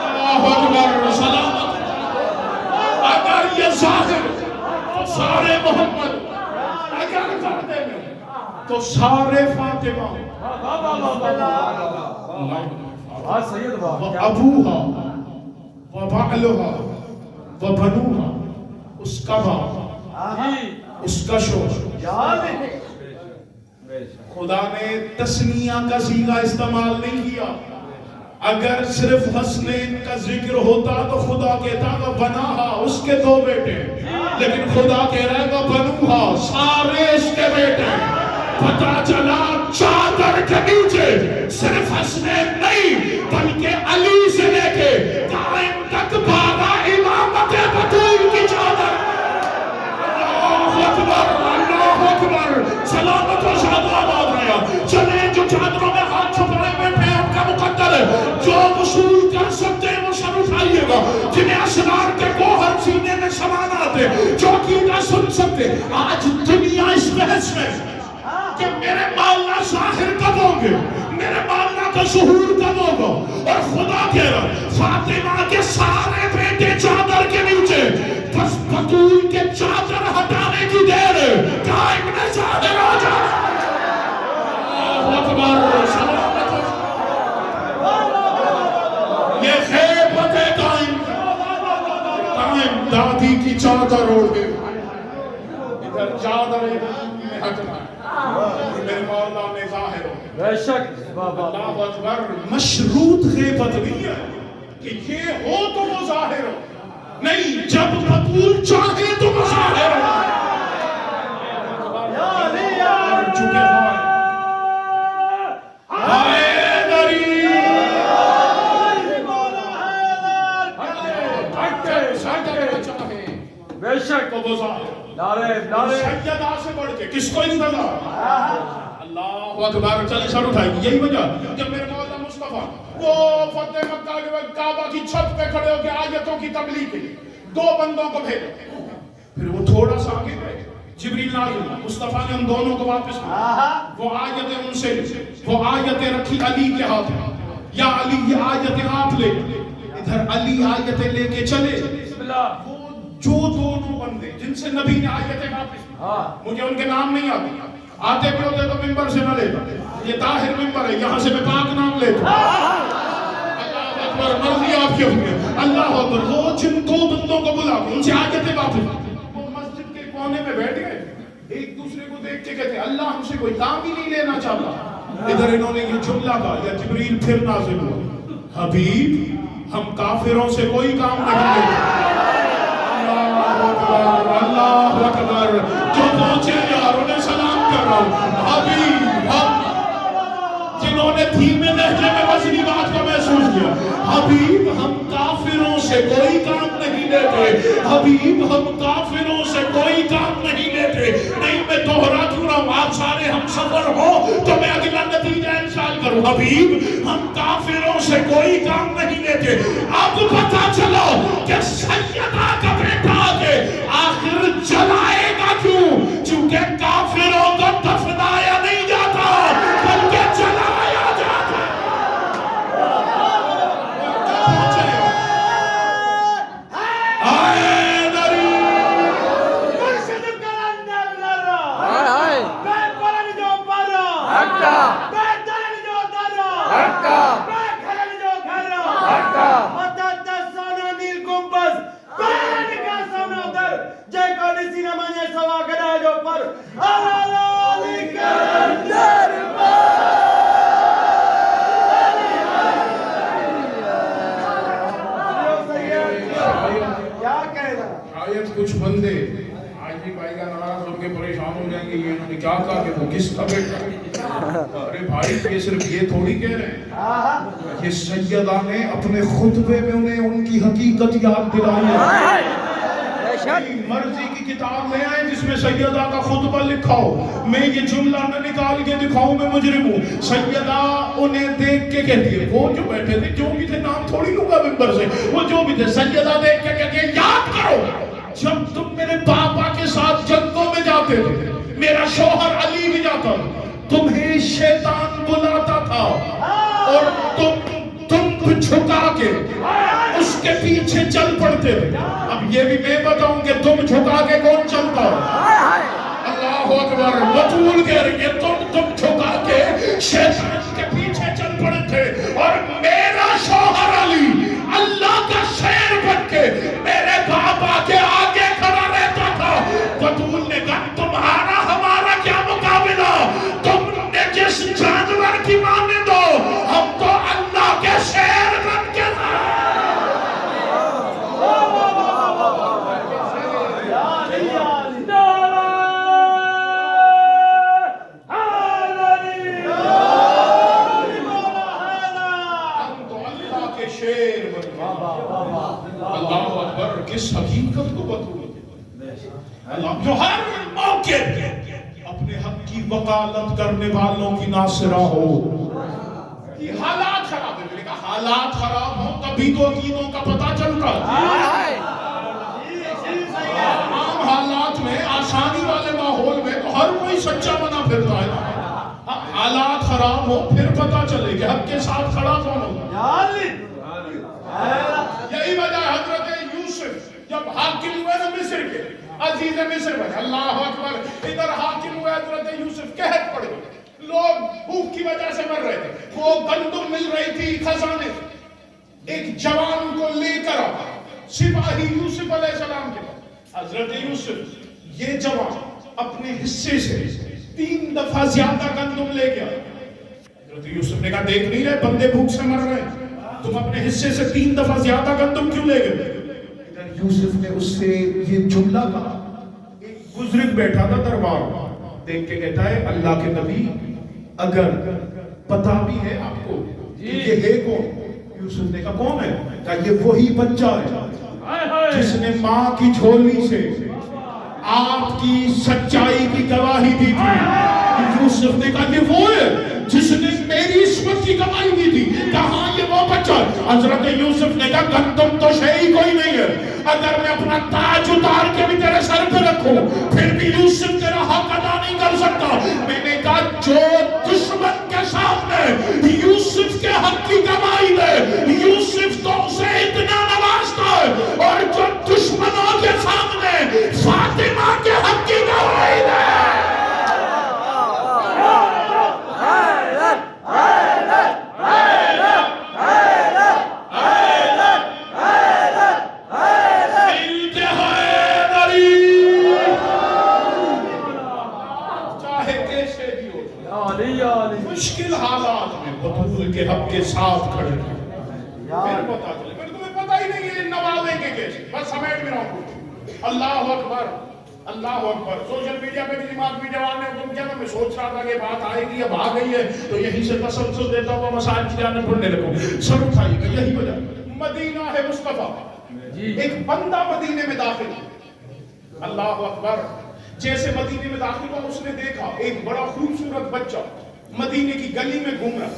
A: اللہ اکبر سلامت اگر یہ ظاہر تو سارے محمد اگر پردے میں تو سارے فاطمہ
B: سید
A: وابوها وبعلها وبنوہا، اس کا باپ، اس کا شوہر. خدا نے تسنیہ کا صیغہ استعمال نہیں کیا. اگر صرف حسنین کا ذکر ہوتا تو خدا کہتا وبناہا، اس کے 2 بیٹے. لیکن خدا کہہ رہا ہے وبنوہا، سارے اس کے بیٹے. پتہ چلا چادر کے نیچے صرف حسنین نہیں بلکہ علی سے لے کے قائم تک 12 امامت بطول کی چادر. اللہ اکبر، اللہ اکبر. سلامت و شاد آباد رہا. چلیں جو چادروں میں ہاتھ چھپائے بیٹھے ہیں ان کا مقدر ہے. جو وصول کر سکتے ہیں وہ سر اٹھائیے گا. جنہیں اسرار کے گوہر سینے میں سمانا آتے، جو عقیدہ سن سکتے. آج دنیا اس بحث میں کہ میرے مولا ظاہر کب ہوں گے، میرے مولا کا ظہور کب ہوگا. اور خدا کہہ رہا فاطمہ کے سارے بیٹے چادر کے نیچے، بس بطول کے چادر ہٹانے کی دیر ہے. قائم نے ظاہر ہو جا. اللہ اکبر. سلامت یہ خیبت قائم، قائم دادی کی چادر اوڑھ کے ادھر چادر میں ہٹنا. میرے مولا نے ظاہر ہو.
B: بے شک
A: اللہ اکبر. مشروط غیبت نہیں ہے کہ یہ ہو تو وہ ظاہر ہو. نہیں، جب بطول چاہے تو وہ ظاہر ہو. چکے
B: بے شک
A: تو وہ ظاہر.
B: نعرے
A: سیدہ سے بڑھ کے کس کو انتظار. اللہ اکبر. چلے سر اٹھائیے. یہی وجہ جب میرے مولا مصطفیٰ وہ فتح مکہ کے وقت کعبہ کی چھت پہ کھڑے ہو کے آیتوں کی تبلیغ کے لیے 2 بندوں کو بھیجا. پھر وہ تھوڑا سا آگے گئے، جبریل نازل ہوا. مصطفیٰ نے ان دونوں کو واپس کیا. وہ آیتیں ان سے، وہ آیتیں رکھی علی کے ہاتھ میں. یا علی یہ آیتیں آپ لے. ادھر علی آیتیں لے کے چلے. وہ جو دونوں بندے جن سے نبی نے آیتیں واپس، مجھے ان کے نام نہیں آتے بھی ہوتے تو ممبر سے نہ لیتا. یہ طاہر ممبر ہے، یہاں سے میں پاک نام لیتا. اللہ اکبر. مرضی آپ کی ہوئی ہے. اللہ اکبر. وہ جن 2 بندوں کو بلا ان سے آیتیں واپس. وہ مسجد کے کونے میں بیٹھ گئے، ایک دوسرے کو دیکھ کے کہتے اللہ ہم سے کوئی کام ہی نہیں لینا چاہتا. ادھر انہوں نے یہ جملہ کہا. یا جبریل پھر نازل ہوا، حبیب ہم کافروں سے کوئی کام نہیں لیتے. اللہ اکبر. جو پہنچے یار انہیں سلام کر رہا ہوں. حبیب ہم جنہوں نے دھیمے لہجے میں وزنی بات کو محسوس کیا، حبیب ہم کافروں سے کوئی کام نہیں لیتے. حبیب ہم کافروں سے کوئی کام نہیں لیتے. نہیں میں دوہرا کیوں رہا ہوں، آپ سارے ہم سفر ہو تو میں اگلا نتیجہ انشاء کروں. حبیب ہم کافروں سے کوئی کام نہیں لیتے. اب پتہ چلو کہ سیدہ کا بیٹا آگے آخر جلائے گا کیوں؟ چونکہ کافروں کو دفنایا نہیں جاتا بلکہ جلایا جاتا. کچھ بندے آج بھی بھائی کا ناراض ہو کے پریشان ہو جائیں گے، یہ انہوں نے کیا کہا کہ وہ کس کا بیٹا ہے. ارے بھائی یہ صرف یہ تھوڑی کہہ رہے ہیں، یہ سیدہ نے اپنے خطبے میں انہیں ان کی حقیقت یاد دلائی ہے. مرضی کی کتاب لے آئیں جس میں سیدہ کا خطبہ لکھا ہو، میں یہ جملہ نہ نکال کے دکھاؤں میں مجرم ہوں. سیدہ انہیں دیکھ کے کہتی ہے، وہ جو بیٹھے تھے جو بھی تھے، نام تھوڑی لوں گا ممبر سے، وہ جو بھی تھے، سیدہ دیکھ کے کہتی ہے یاد کرو جب تم میرے پاپا کے ساتھ جنگوں میں جاتے تھے، میرا شوہر علی بھی جاتا تھا، تمہیں شیطان بلاتا تھا اور تم جھکا کے اس کے پیچھے چل پڑتے تھے. اب یہ بھی میں بتاؤں کہ تم جھکا کے کون چلتا ہو. اللہ اکبر. بطول کہہ رہی ہے تم جھکا کے شیطان کے پیچھے چل پڑے تھے اور میرا شوہر علی اللہ کا شیر بن کے میرے باپ کے شیر بن گئے. اللہ اکبر. کس حقیقت کو بتو اللہ جو ہر موقع اپنے حق کی وکالت کرنے والوں کی ناصرہ ہو. کہ حالات خراب ہے. میں نے کہا حالات خراب ہوں تبھی تو دینوں کا پتہ چلتا ہے. عام حالات میں آسانی والے ماحول میں تو ہر کوئی سچا بنا پھرتا ہے. حالات خراب ہو پھر پتہ چلے کہ حق کے ساتھ کھڑا کون ہوگا. یہی وجہ حضرت یوسف جب حاکم ہوئے نا مصر کے عزیز مصر بنے. اللہ اکبر. ادھر حاکم ہوئے حضرت یوسف قحط پڑ گئے. لوگ بھوک کی وجہ سے مر رہے تھے. وہ گندم مل رہی تھی خزانے. ایک جوان کو لے کر سپاہی یوسف علیہ السلام کے پاس. حضرت یوسف یہ جوان اپنے حصے سے 3 دفعہ زیادہ گندم لے گیا. حضرت یوسف نے کہا دیکھ نہیں رہے بندے بھوک سے مر رہے ہیں, تم اپنے حصے سے 3 دفعہ زیادہ گندم کیوں لے گئے. یوسف نے اس سے یہ جملہ کہا. ایک بزرگ بیٹھا تھا دربار میں, دیکھ کے کہتا ہے اللہ کے نبی اگر پتہ بھی ہے آپ کو یہ ہے کون. یوسف نے کہا کون ہے. کہا یہ وہی بچہ ہے جس نے ماں کی جھولی سے آپ کی سچائی کی گواہی دی تھی. یوسف نے کہا یہ وہ ہے جس نے میری عصمت کی گواہی دی تھی. کہاں یہ وہ بچہ. حضرت یوسف نے کہا گندم تو شے ہی کوئی نہیں ہے. اگر میں اپنا تاج اتار کے بھی تیرے سر پہ رکھوں پھر بھی یوسف تیرا حق ادا نہیں کر سکتا. میں نے کہا جو دشمن کے سامنے یوسف کے حق کی گواہی دے یوسف تو اسے اتنا نوازتا ہے, اور جو دشمنوں کے سامنے فاطمہ کے حق کی گواہی دے مشکل حالات میں بطول کے حق کے ساتھ کھڑے پھر پتا چلے. پھر تمہیں پتہ ہی نہیں ہے نوازیں گے کیسے. بس سمیٹ میں رہوں. اللہ اکبر. اللہ اکبر. سوشل میڈیا پہ بھی دماغ بھی جوان ہے. تم کیا میں سوچ رہا تھا کہ بات آئے گی اب آ گئی ہے تو یہیں سے تسلسل دیتا ہوا مسائل کی جانب بڑھنے لگوں. سر اٹھائیے گا. یہی وجہ مدینہ ہے مصطفیٰ. ایک بندہ مدینے میں داخل. اللہ اکبر. جیسے مدینے میں داخل ہوا اس نے دیکھا ایک بڑا خوبصورت بچہ مدینے کی گلی میں گھوم رہا.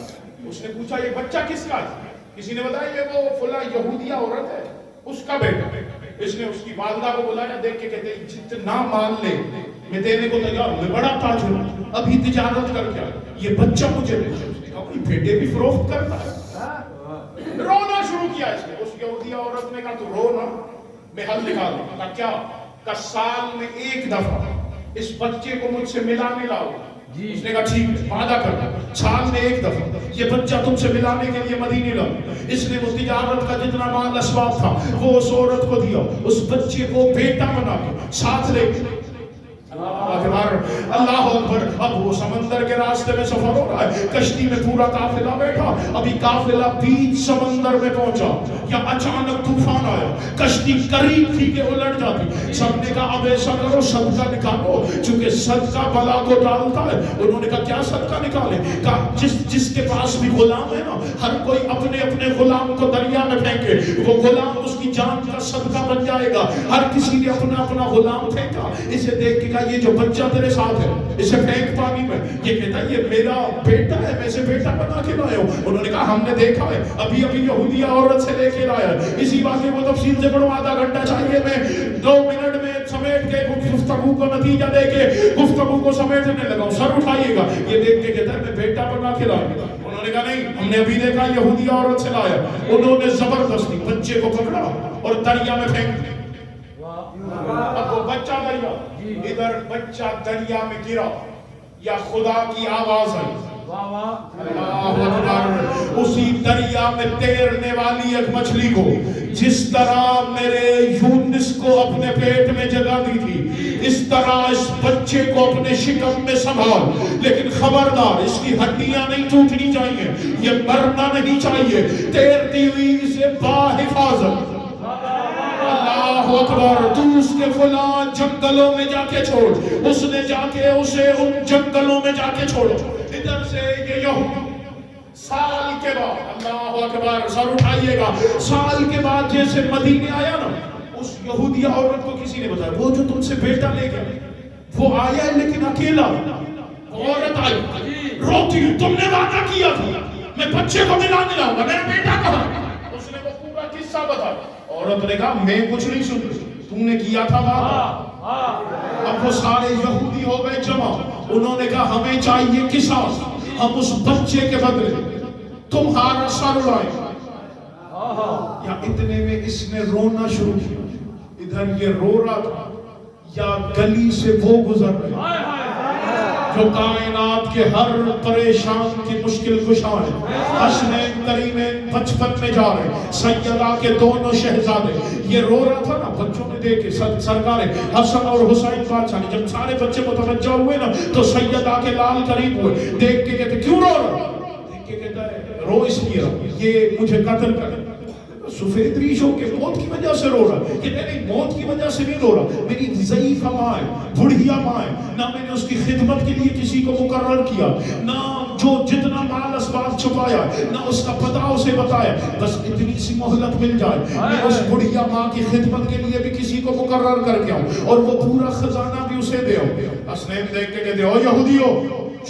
A: اس نے پوچھا یہ بچہ کس کا ہے. کسی نے بتایا یہ وہ فلاں یہودیہ عورت ہے اس کا بیٹا. اس نے اس کی والدہ کو بلایا. دیکھ کے کہتے جتنا مال لے میں دینے کو تیار ہوں. میں بڑا تاجر ہوں, ابھی تجارت کر کے یہ بچہ مجھے دے. اس نے کہا کوئی بیٹے بھی فروخت کرتا ہے. رونا شروع کیا اس نے. اس یہودیہ عورت نے کہا تو رو نا, میں حل نکال دوں. کہا کیا. کہ سال میں 1 دفعہ اس بچے کو مجھ سے ملانے لاؤ. اس نے کہا ٹھیک ہے وعدہ کرنا. سال میں 1 دفعہ یہ بچہ تم سے ملانے کے لیے مدینے لاؤ. اس نے وہ تجارت کا جتنا مال اسباب تھا وہ اس عورت کو دیا. اس بچے کو بیٹا بنا کے ساتھ لے گئے. اللہ اکبر. اب وہ سمندر کے راستے میں سفر ہو رہا ہے. کشتی میں پورا قافلہ بیٹھا. ابھی قافلہ بیچ سمندر میں پہنچا یا اچانک طوفان آیا. کشتی قریب تھی کہ الٹ جاتی. سب نے کہا اب ایسا کرو صدقہ نکالو چونکہ صدقہ بلا کو ڈالتا ہے. انہوں نے کہا کیا صدقہ نکالیں. کہا جس کے پاس بھی غلام ہے نا ہر کوئی اپنے اپنے غلام کو دریا میں پھینکے. وہ غلام اس کی جان کا صدقہ بن جائے گا. ہر کسی نے اپنا اپنا غلام پھینکا. اسے دیکھ کے یہ جو بچہ تیرے ساتھ ہے اسے پھینک پانی میں. یہ کہتا ہے یہ میرا بیٹا ہے, میں اسے بیٹا بنا کے لایا ہوں. انہوں نے کہا ہم نے دیکھا ہے ابھی یہودیہ عورت سے لے کے لایا. اسی واقعے کو تفصیل سے پڑھو. آدھا گھنٹہ چاہیے. میں 2 منٹ میں سمیٹ کے گفتگو کو نتیجہ دے کے گفتگو کو سمیٹنے لگا ہوں. سر اٹھائیے گا. یہ دیکھ کے کہتا ہے میں بیٹا بنا کے لایا. انہوں نے کہا نہیں ہم نے ابھی دیکھا یہودیہ عورت سے لایا. انہوں نے زبردستی بچے کو پکڑا اور دریا میں پھینک دیا. اب وہ بچہ دریا, ادھر بچہ دریا میں گرا یا خدا کی آواز آئی. اللہ اکبر. اسی دریا میں تیرنے والی ایک مچھلی کو جس طرح میرے یونس کو اپنے پیٹ میں جگہ دی تھی اس طرح اس بچے کو اپنے شکم میں سنبھال. لیکن خبردار اس کی ہڈیاں نہیں ٹوٹنی چاہیے, یہ مرنا نہیں چاہیے. تیرتی ہوئی اسے باحفاظت. اللہ اکبر. تو اس کے فلاں جنگلوں میں جا کے چھوڑ. اس نے جا کے اسے ان جنگلوں میں جا کے چھوڑو. ادھر سے یہ یہودی سال کے بعد، اللہ اکبر، سر اٹھائیے گا، سال کے بعد جیسے مدینے آیا نا، اس یہودی عورت کو کسی نے بتایا وہ جو تم سے بیٹا لے گیا وہ آیا ہے لیکن اکیلا، عورت آئی روتی، تم نے وعدہ کیا تھا میں بچے کو ملانے لاؤں گا، میرا بیٹا کہاں؟ اس نے وہ پورا قصہ بتایا، عورت نے کہا میں کچھ نہیں سن رہی، تم نے کیا تھا وعدہ۔ اب وہ سارے یہودی ہو گئے جمع، انہوں نے کہا ہمیں چاہیے قصاص، ہم اس بچے کے بدلے تمہارا سر اڑائیں۔ یا اتنے میں اس نے رونا شروع کیا، ادھر یہ رو رہا تھا، یا گلی سے وہ گزر رہے جو کائنات کے ہر پریشان کی مشکل کشا ہے، حسنین کریمین بچپن میں جا رہے، سیدہ کے دونوں شہزادے، یہ رو رہا تھا نا، بچوں نے دیکھے سرکار حسن اور حسین بادشاہ نے جب سارے بچے متوجہ ہوئے نا تو سیدہ کے لال قریب ہوئے، دیکھ کے کہتے کیوں رو رہا؟ دیکھ کے کہتا ہے رو اس لیے یہ مجھے قتل کر، سفید ریش ہو کے موت کی وجہ سے رو رہا، کہ نہیں موت کی وجہ سے نہیں رو رہا، میری ضعیف ماں ہے، بڑھیا ماں ہے، نہ میں نے اس کی خدمت کے لیے کسی کو مقرر کیا، نہ جو جتنا مال اسباب چھپایا، نہ اس کا پتہ اسے بتایا، بس اتنی سی مہلت مل جائے میں اس بڑھیا ماں کی خدمت کے لیے بھی کسی کو مقرر کر کے آؤں اور وہ پورا خزانہ بھی اسے دے آؤں۔ حسنین دیکھ کے کہتے او یہودیو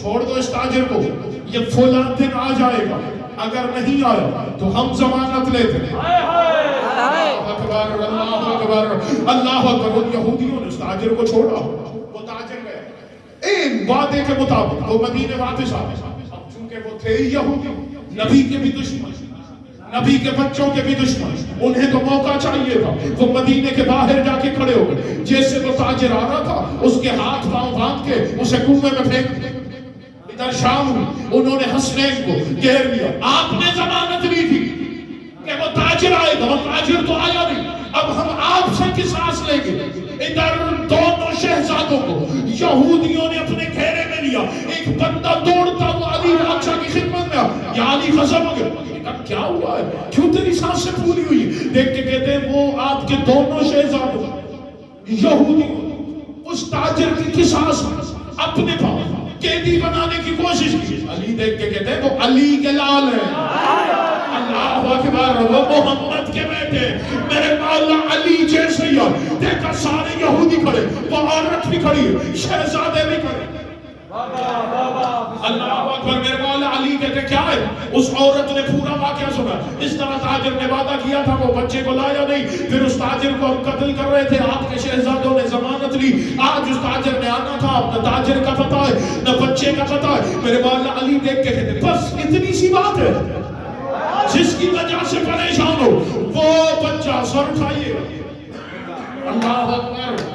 A: چھوڑ دو اس تاجر کو، یہ فلاں دن آ جائے گا، اگر نہیں آیا تو ہم ضمانت لیتے ہیں۔ اللہ اکبر، اللہ اکبر، اللہ اکبر۔ ان یہودیوں نے اس تاجر کو چھوڑا، وہ تاجر گئے ایک وعدے کے مطابق وہ مدینے واپس آئے، اب چونکہ وہ تھے یہودی، نبی کے بھی دشمن، نبی کے بچوں کے بھی دشمن، انہیں تو موقع چاہیے تھا، وہ مدینے کے باہر جا کے کھڑے ہو گئے، جیسے وہ تاجر آ رہا تھا اس کے ہاتھ پاؤں باندھ کے اسے کنویں میں پھینک دیا۔ ادھر شام ہوئی، انہوں نے حسنین کو گھیر لیا، آپ نے ضمانت لی تھی کہ وہ تاجر آئے گا، وہ تاجر تو آیا نہیں، اب ہم آپ سے قصاص لیں گے۔ ادھر دونوں شہزادوں کو یہودیوں نے اپنے گھیرے میں لیا، ایک بندہ دوڑتا ہوا علی بادشاہ کی خدمت میں آیا، یا علی غضب ہو گیا، کیا ہوا ہے کیوں تیری سانس سے پھولی ہوئی ہے؟ دیکھ کے کہتے ہیں وہ آپ کے دونوں شہزادوں یہودیوں اس تاجر کی قصاص اپنے پاس قیدی بنانے کی کوشش کی۔ علی دیکھ کے کہتے ہیں وہ علی کے لال ہیں، اللہ اکبر، وہ محمد کے بیٹے، میرے مولا علی جیسے ہی۔ دیکھا سارے یہودی کھڑے، وہ عورت بھی کھڑی، شہزادے بھی کھڑے، اللہ اکبر۔ میرے مولا علی کہتے کیا ہے؟ اس عورت نے پورا واقعہ سنا، اس طرح تاجر نے وعدہ کیا تھا، وہ بچے کو لایا نہیں، پھر اس تاجر کو ہم قتل کر رہے تھے، آپ کے شہزادوں نے ضمانت لی، آج اس تاجر نے آنا تھا، نہ تاجر کا پتہ ہے نہ بچے کا پتہ ہے۔ میرے مولا علی دیکھ کے کہتے بس اتنی سی بات ہے، جس کی وجہ سے پریشان ہو وہ بچہ، سر اٹھائیے، اللہ اکبر،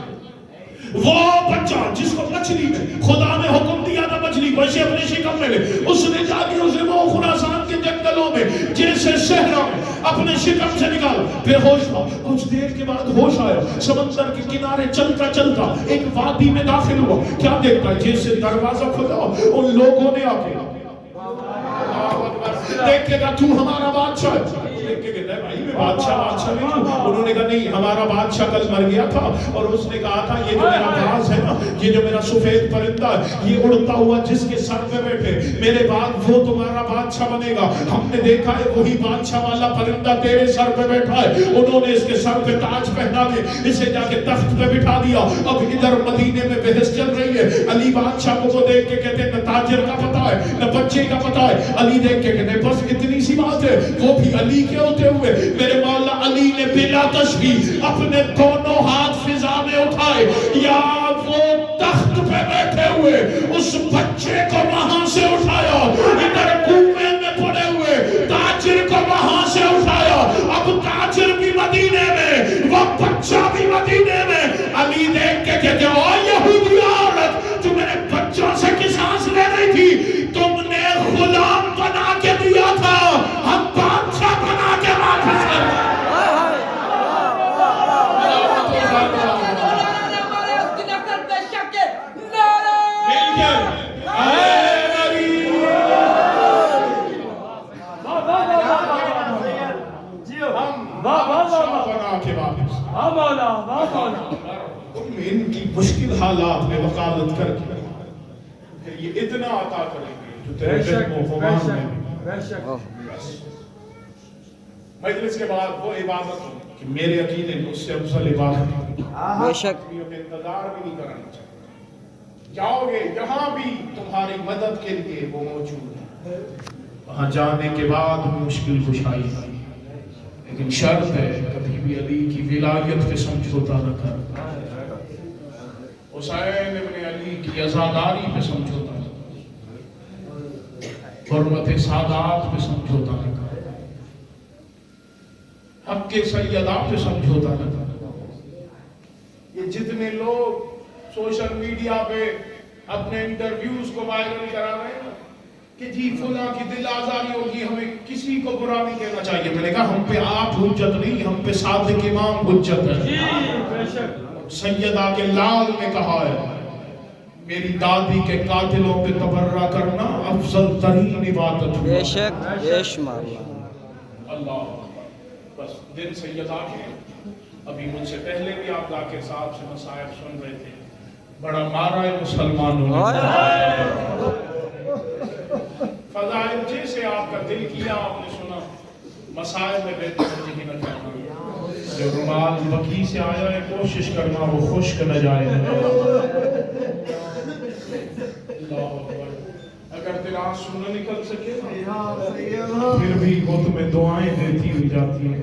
A: وہ بچہ جس کو مچھلی میں خدا نے حکم دیا تھا مچھلی کو اسے اپنے شکم میں لے، اس نے جا کے اسے وہ خراسان کے جنگلوں میں جیسے صحرا میں اپنے شکم سے نکالا، بے ہوش ہوا، کچھ دیر کے بعد ہوش آیا، سمندر کے کنارے چلتا چلتا ایک وادی میں داخل ہوا، کیا دیکھتا ہے جیسے دروازہ کھلا ان لوگوں نے آ کے دیکھ کے کہا تو ہمارا بادشاہ ہے، دیکھ کے کہتا ہے بھائی میں بادشاہ نہیں ہوں، انہوں نے کہا نہیں ہمارا بادشاہ کل مر گیا تھا اور اس نے کہا تھا یہ جو میرا باز ہے نا، یہ جو میرا سفید پرندہ ہے، یہ اڑتا ہوا جس کے سر پہ بیٹھے میرے بعد وہ تمہارا بادشاہ بنے گا، ہم نے دیکھا ہے وہی بادشاہ والا پرندہ تیرے سر پہ بیٹھا ہے، انہوں نے اس کے سر پہ تاج پہنا کے اسے جا کے تخت پہ بٹھا دیا۔ اب ادھر مدینے میں بحث چل رہی ہے، علی بادشاہ کو وہ دیکھ کے کہتے ہیں نہ تاجر کا پتہ ہے نہ بچے کا پتہ ہے، علی دیکھ کے کہتے ہیں بس اتنی سی بات ہے، وہ بھی علی کے ہوتے ہوئے میرے مولا علی نے بلا تشبیہ اپنے دونوں ہاتھ فضا میں اٹھائے، یا وہ تخت پہ بیٹھے ہوئے اس بچے کو وہاں سے اٹھایا، ادھر کنویں میں پڑے ہوئے تاجر کو وہاں سے اٹھایا، اب تاجر بھی مدینے میں، وہ بچہ بھی مدینے میں۔ علی دیکھ کے کہتے او یہودی عورت تو میرے بچوں سے قصاص لے رہی تھی، تم نے غلام بنا کے دیا تھا، ہم بادشاہ بنا کے واپس کر دیں۔ ان کی مشکل حالات میں وکالت کر کے یہ اتنا عطا کریں گے جو تیرے جسم و فمان میں مجلس کے بعد وہ عبادت ہو کہ میرے عقیدے میں اس سے افضل عبادت
C: بے شک
A: انتظار بھی نہیں کرنا چاہیے. جاؤ گے جہاں بھی تمہاری مدد کے لیے وہ موجود ہے، وہاں جانے کے بعد مشکل کشائی ہے، لیکن شرط ہے کبھی بھی علی کی ولایت پہ سمجھوتا نہ کر، حسین ابن علی کی عزاداری پہ سمجھوتا نہ کر، حرمت سادات پہ سمجھوتا نہ کر، حق کے سیدہ پہ سمجھوتا نہ کر. یہ جتنے لوگ سوشل میڈیا پہ اپنے انٹرویوز کو وائرل کرا رہے ہیں کہ جی فلاں کی دل آزاری ہوگی، ہمیں کسی کو برا نہیں کہنا چاہیے. میں نے کہا ہم پہ آپ حجت نہیں، ہم پہ صادق امام حجت ہے. سیدہ کے لال نے کہا ہے میری دادی کے قاتلوں پہ تبرہ کرنا افضل ترین عبادت ہے.
C: بے شک بے شمار
A: اللہ بس دن سیدہ کے ابھی مجھ سے پہلے بھی آپ ذاکر صاحب سے مصائب سن رہے تھے، بڑا مارا ہے مسلمانوں نے. فضائل جیسے آپ کا دل کیا آپ نے سنا، مصائب میں بے توجہی نہ کرنا، جو رومال بکی سے آیا ہے کوشش کرنا وہ خشک نہ جائے. اگر تیرا آنسو نہ نکل سکے پھر بھی وہ تمہیں دعائیں دیتی ہوئی جاتی ہیں،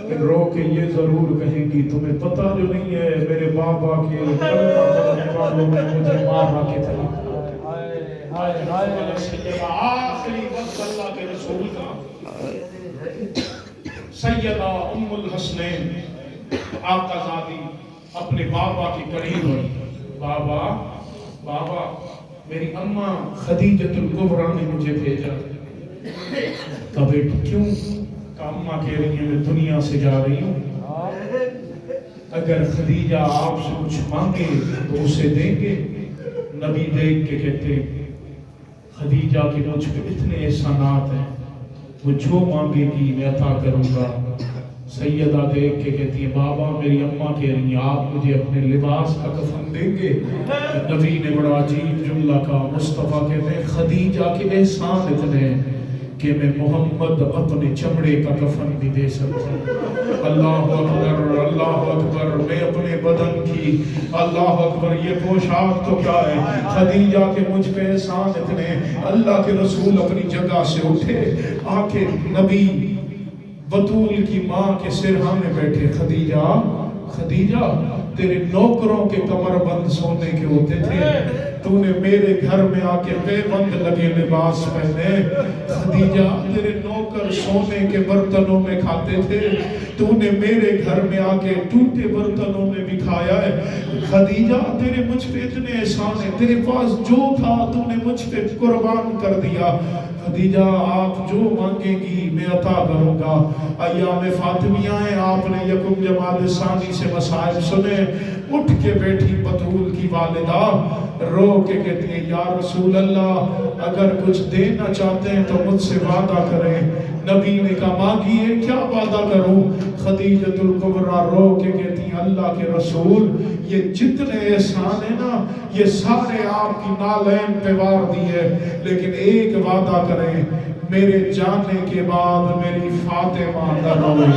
A: پھر رو کے یہ ضرور کہیں گی تمہیں پتہ جو نہیں ہے میرے بابا کے کلمہ والوں نے مجھے مارا کے تھے. آخری وقت اللہ کے رسول کا سیدہ ام الحسنین آقا زادی اپنے بابا کی قریب ہوئی، بابا میری اماں خدیجۃ الکبریٰ نے مجھے بھیجا. کہا بیٹی کیوں؟ کہا اماں کہہ رہی ہیں میں دنیا سے جا رہی ہوں، اگر خدیجہ آپ سے کچھ مانگے تو اسے دیں گے. نبی دیکھ کے کہتے خدیجہ کے مجھ پہ اتنے احسانات ہیں، وہ جو مانگے گی میں عطا کروں گا. سیدہ دیکھ کے کہتی ہے بابا میری اماں کہہ رہی ہیں آپ مجھے اپنے لباس کا کفن دیں گے. نبی نے بڑا عجیب جملہ کہا، مصطفیٰ کہتے ہیں خدیجہ کے احسان اتنے ہیں کہ میں محمد اپنے چمڑے کا کفن بھی دے سکتا ہوں. اللہ اکبر اللہ اکبر. میں اپنے بدن کی اللہ اکبر یہ پوشاک تو کیا ہے، خدیجہ کے مجھ پہ احسان اتنے. اللہ کے رسول اپنی جگہ سے اٹھے آ کے نبی بطول کی ماں کے سرہانے بیٹھے، خدیجہ تیرے نوکروں کے کمر بند سونے کے ہوتے تھے، تو نے میرے گھر میں آ کے بے بند لگے لباس پہنے. خدیجہ تیرے نوکر سونے کے برتنوں میں کھاتے تھے، تو نے میرے گھر میں آ کے ٹوٹے برتنوں میں بھی کھایا ہے. خدیجہ تیرے مجھ پہ اتنے احسان ہیں، تیرے پاس جو تھا تو نے مجھ پہ قربان کر دیا. خدیجہ آپ جو مانگیں گی میں عطا کروں گا. ایام فاطمیہ ہیں، آپ نے یکم جمادی ثانی سے مصائب سنے. اٹھ کے بیٹھی بطول کی والدہ رو کے کہتی ہے یا رسول اللہ اگر کچھ دینا چاہتے ہیں تو مجھ سے وعدہ کریں. نبی نے کہا مانگیے کیا وعدہ کروں. خدیجۃ الکبریٰ رو کے کہتی ہیں اللہ کے رسول یہ جتنے احسان ہیں نا یہ سارے آپ کی نالین پہ وار دیے، لیکن ایک وعدہ کریں میرے جانے کے بعد میری فاطمہ نہ روئے.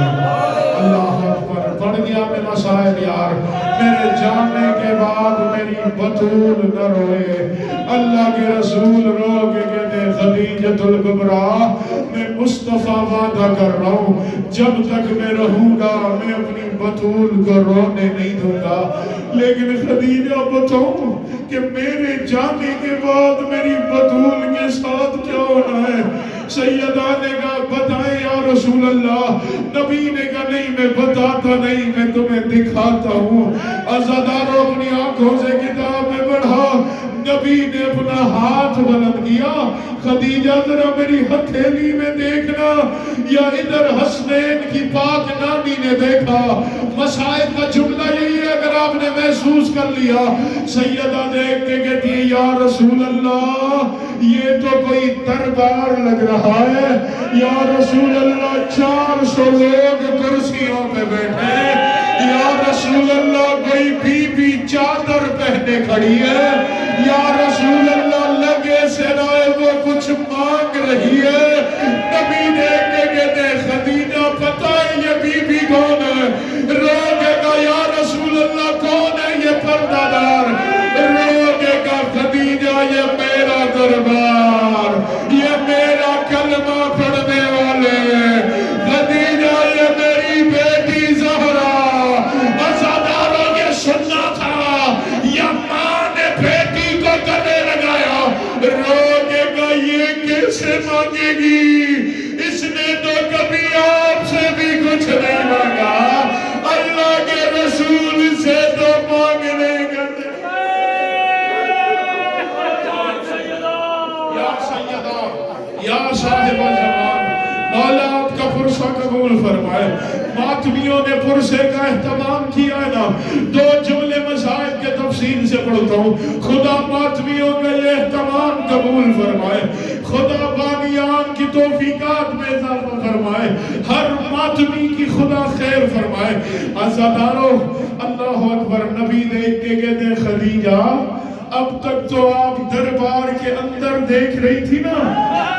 A: اللہ اکبر. بڑھ گیا میں مسائل یار. میرے جانے کے بعد میری بطول نہ روئے. اللہ کے رسول رو کے کہتے خدیجۃ الکبریٰ میں مصطفیٰ وعدہ کر رہا ہوں جب تک میں رہوں گا میں اپنی بطول کو رونے نہیں دوں گا. لیکن خدیجہ بتاؤں کہ میرے جانے کے بعد میری بطول کے ساتھ کیا ہونا ہے. سیدہ نے کہا بتائیں یا رسول اللہ. نبی نے کہا نہیں میں بتاتا نہیں، میں تمہیں دکھاتا ہوں. عزاداروں اپنی آنکھوں سے کتاب میں پڑھا. نبی نے اپنا ہاتھ بلند کیا. خدیجہ ذرا میری ہتھیلی میں دیکھنا، یا ادھر حسنین کی پاک نانی نے دیکھا. مصائب کا جملہ یہی ہے اگر آپ نے محسوس کر لیا. سیدہ دیکھ کے کہتی ہے یا رسول اللہ یہ تو کوئی دربار لگ رہا ہے. یا رسول اللہ 400 لوگ کرسیوں پہ بیٹھے. یا رسول اللہ کوئی بی بی چادر پہنے کھڑی ہے. یا رسول اللہ لگے سے رائے وہ کچھ مانگ رہی ہے. فرمائے. ماتمیوں نے پرسے کا اہتمام کیا ہے نا. 2 جملے مصائب کے تفصیل سے پڑھتا ہوں. خدا ماتمیوں کا یہ اہتمام قبول فرمائے. خدا باغیان کی توفیقات میں اضافہ فرمائے. ہر ماتمی کی خدا خیر فرمائے. عزادارو اللہ اکبر. نبی دیکھ کے کہتے ہیں خدیجہ اب تک تو آپ دربار کے اندر دیکھ رہی تھی نا,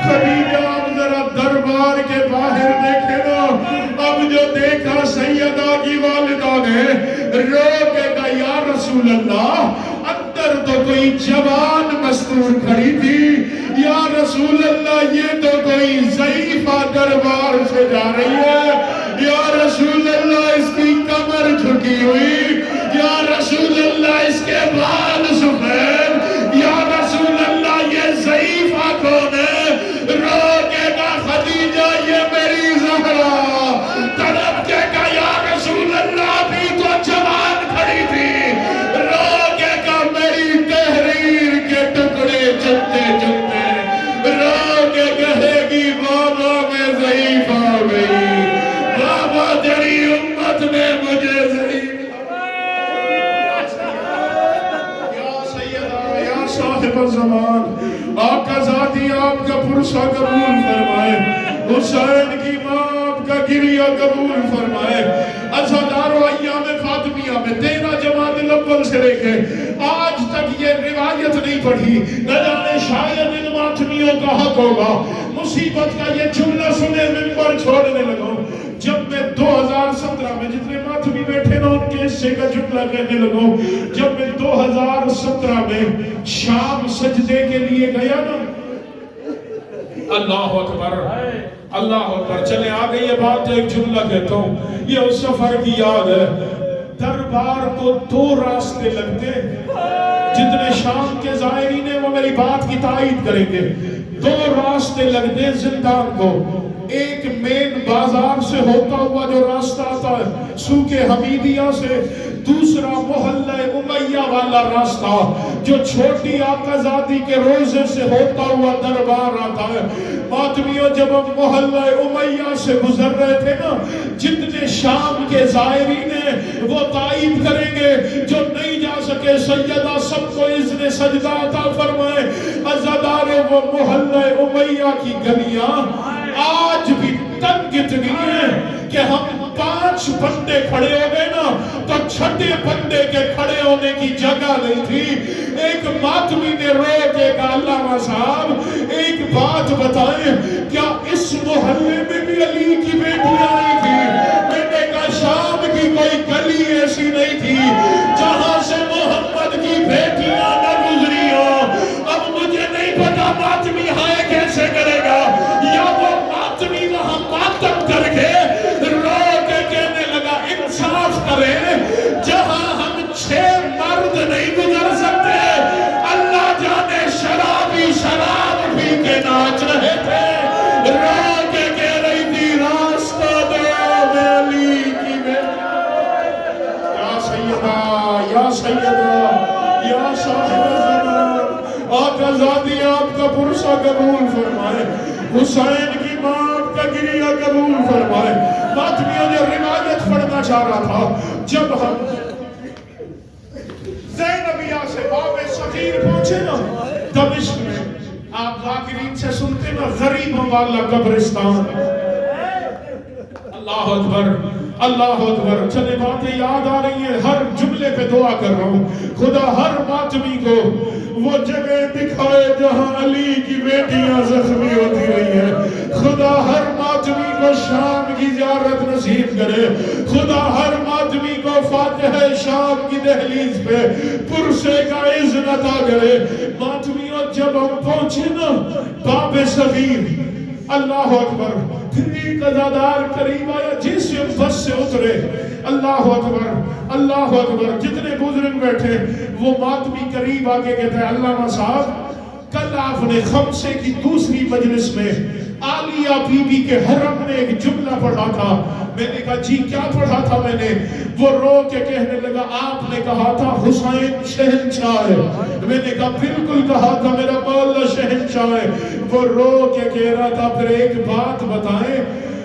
A: خدیجہ آپ ذرا دربار کے باہر دیکھے نا. اب جو دیکھا سیدہ کی والدہ نے رو کے کہا یا رسول اللہ اندر تو کوئی جوان مستور کھڑی تھی, یا رسول اللہ یہ تو کوئی ضعیفہ دربار سے جا رہی ہے, یا رسول اللہ اس کی کمر جھکی ہوئی, یا رسول اللہ اس کے بال سفید, یا رسول اللہ یہ ضعیفہ کون ہے؟ رو کے کہا خدیجہ یہ میری زہرا. تڑپ کے کہا یا رسول اللہ بھی تو جوان کھڑی تھی. رو کے کہا میری تحریر کے ٹکڑے چلتے چلتے رو کے کہے گی بابا میں ضعیف آ گئی, بابا تیری امت نے مجھے ضعیف. صاحب الزمان آقا ذاتی آپ کا پرسہ قبول فرمائے. حسین کی ماں آپ کا گریہ قبول فرمائے. عزادارو ایام فاطمیہ میں 13 جمادی الاول سے لے کے آج تک یہ روایت نہیں پڑھی. نہ جانے شاید ان ماتمیوں کا حق ہوگا. مصیبت کا یہ جملہ سنے منبر چھوڑنے لگا. جب میں 2017 میں جتنے ماتمی بیٹھے نا ان کے حصے کا جملہ کہنے لگا. جب میں 2017 میں شام سجدے کے لیے گیا نا, اللہ اکبر اللہ اکبر. چلے آ گئی یہ بات. ایک جملہ کہتا ہوں, یہ اس سفر کی یاد ہے. دربار کو 2 راستے لگتے, جتنے شام کے زائرین ہیں وہ میری بات کی تائید کریں گے. 2 راستے لگتے زندان کو. ایک مین بازار سے ہوتا ہوا جو راستہ آتا ہے سوق حمیدیہ سے, دوسرا محلہ امیہ والا راستہ جو چھوٹی آقا زادی کے روزے سے ہوتا ہوا دربار آتا ہے. ماتمیوں جب ہم محلہ امیہ سے گزر رہے تھے نا, جتنے شام کے زائرین ہیں وہ تائید کریں گے, جو نہیں جا سکے سیدہ سب کو اذن سجدہ عطا فرمائے. عزادارو وہ محلہ امیہ کی گلیاں آج بھی تنگ اتنی ہیں کہ ہم 5 بندے کھڑے ہو گئے نا تو 6 بندے کے کھڑے ہونے کی جگہ نہیں تھی. ایک ماتمی نے رو کے کہا علامہ صاحب ایک بات بتائیں, کیا اس محلے میں بھی علی کی بیٹیاں نہیں تھی؟ میں نے کہا شام کی کوئی گلی ایسی نہیں تھی جہاں سے محمد کی بیٹیاں نہ گزری ہو. اب مجھے نہیں پتا ماتمی ہائے کیسے کرے گا, یا وہ ماتمی وہاں ماتم کر کے رو کے کہنے لگا انصاف کرے, جہاں ہم 6 مرد نہیں گزر سکتے اللہ جانے شرابی شراب پی کے ناچ رہے تھے. رو کے کہہ رہی تھی راستہ دو علی کی بیٹی. یا سیدہ یا سیدہ یا صاحب الزمان آقا ذاتی آپ کا پرسہ قبول فرمائے. حسین کی ماں آپ کا گریہ قبول فرمائے. ماتمیوں نے روایت پڑھنا چاہ رہا تھا. جب ہم زینبیہ سے باب صغیر پہنچے نا دمشق میں, آپ ذاکرین سے سنتے نا غریبوں والا قبرستان. اللہ اکبر اللہ اکبر. چلے باتیں یاد آ رہی ہیں, ہر جملے پہ دعا کر رہا ہوں خدا ہر ماتمی کو وہ جگہ دکھائے جہاں علی کی بیٹیاں زخمی ہوتی رہی ہیں. خدا ہر ماتمی کو شام کی زیارت نصیب کرے. خدا ہر ماتمی کو فاتحہ شام کی دہلیز پہ پرسے کا اذن عطا کرے. ماتمیوں جب ہم پہنچے نا باب صغیر, اللہ اکبر, پھر ایک عزادار قریب آیا جس سے بس سے اترے. اللہ اکبر اللہ اکبر. جتنے بزرگ بیٹھے وہ ماتمی قریب آگے کہتا ہے علامہ صاحب کل آپ نے خمسے کی دوسری مجلس میں عالیہ بی بی کے حرم میں ایک جملہ پڑھا تھا. میں نے کہا جی کیا پڑھا تھا؟ میں نے وہ رو کے کہنے لگا آپ نے کہا تھا حسین شہنشاہ ہے. میں نے کہا بالکل کہا تھا میرا مولا شہنشاہ ہے. وہ رو کے کہہ رہا تھا پھر ایک بات بتائیں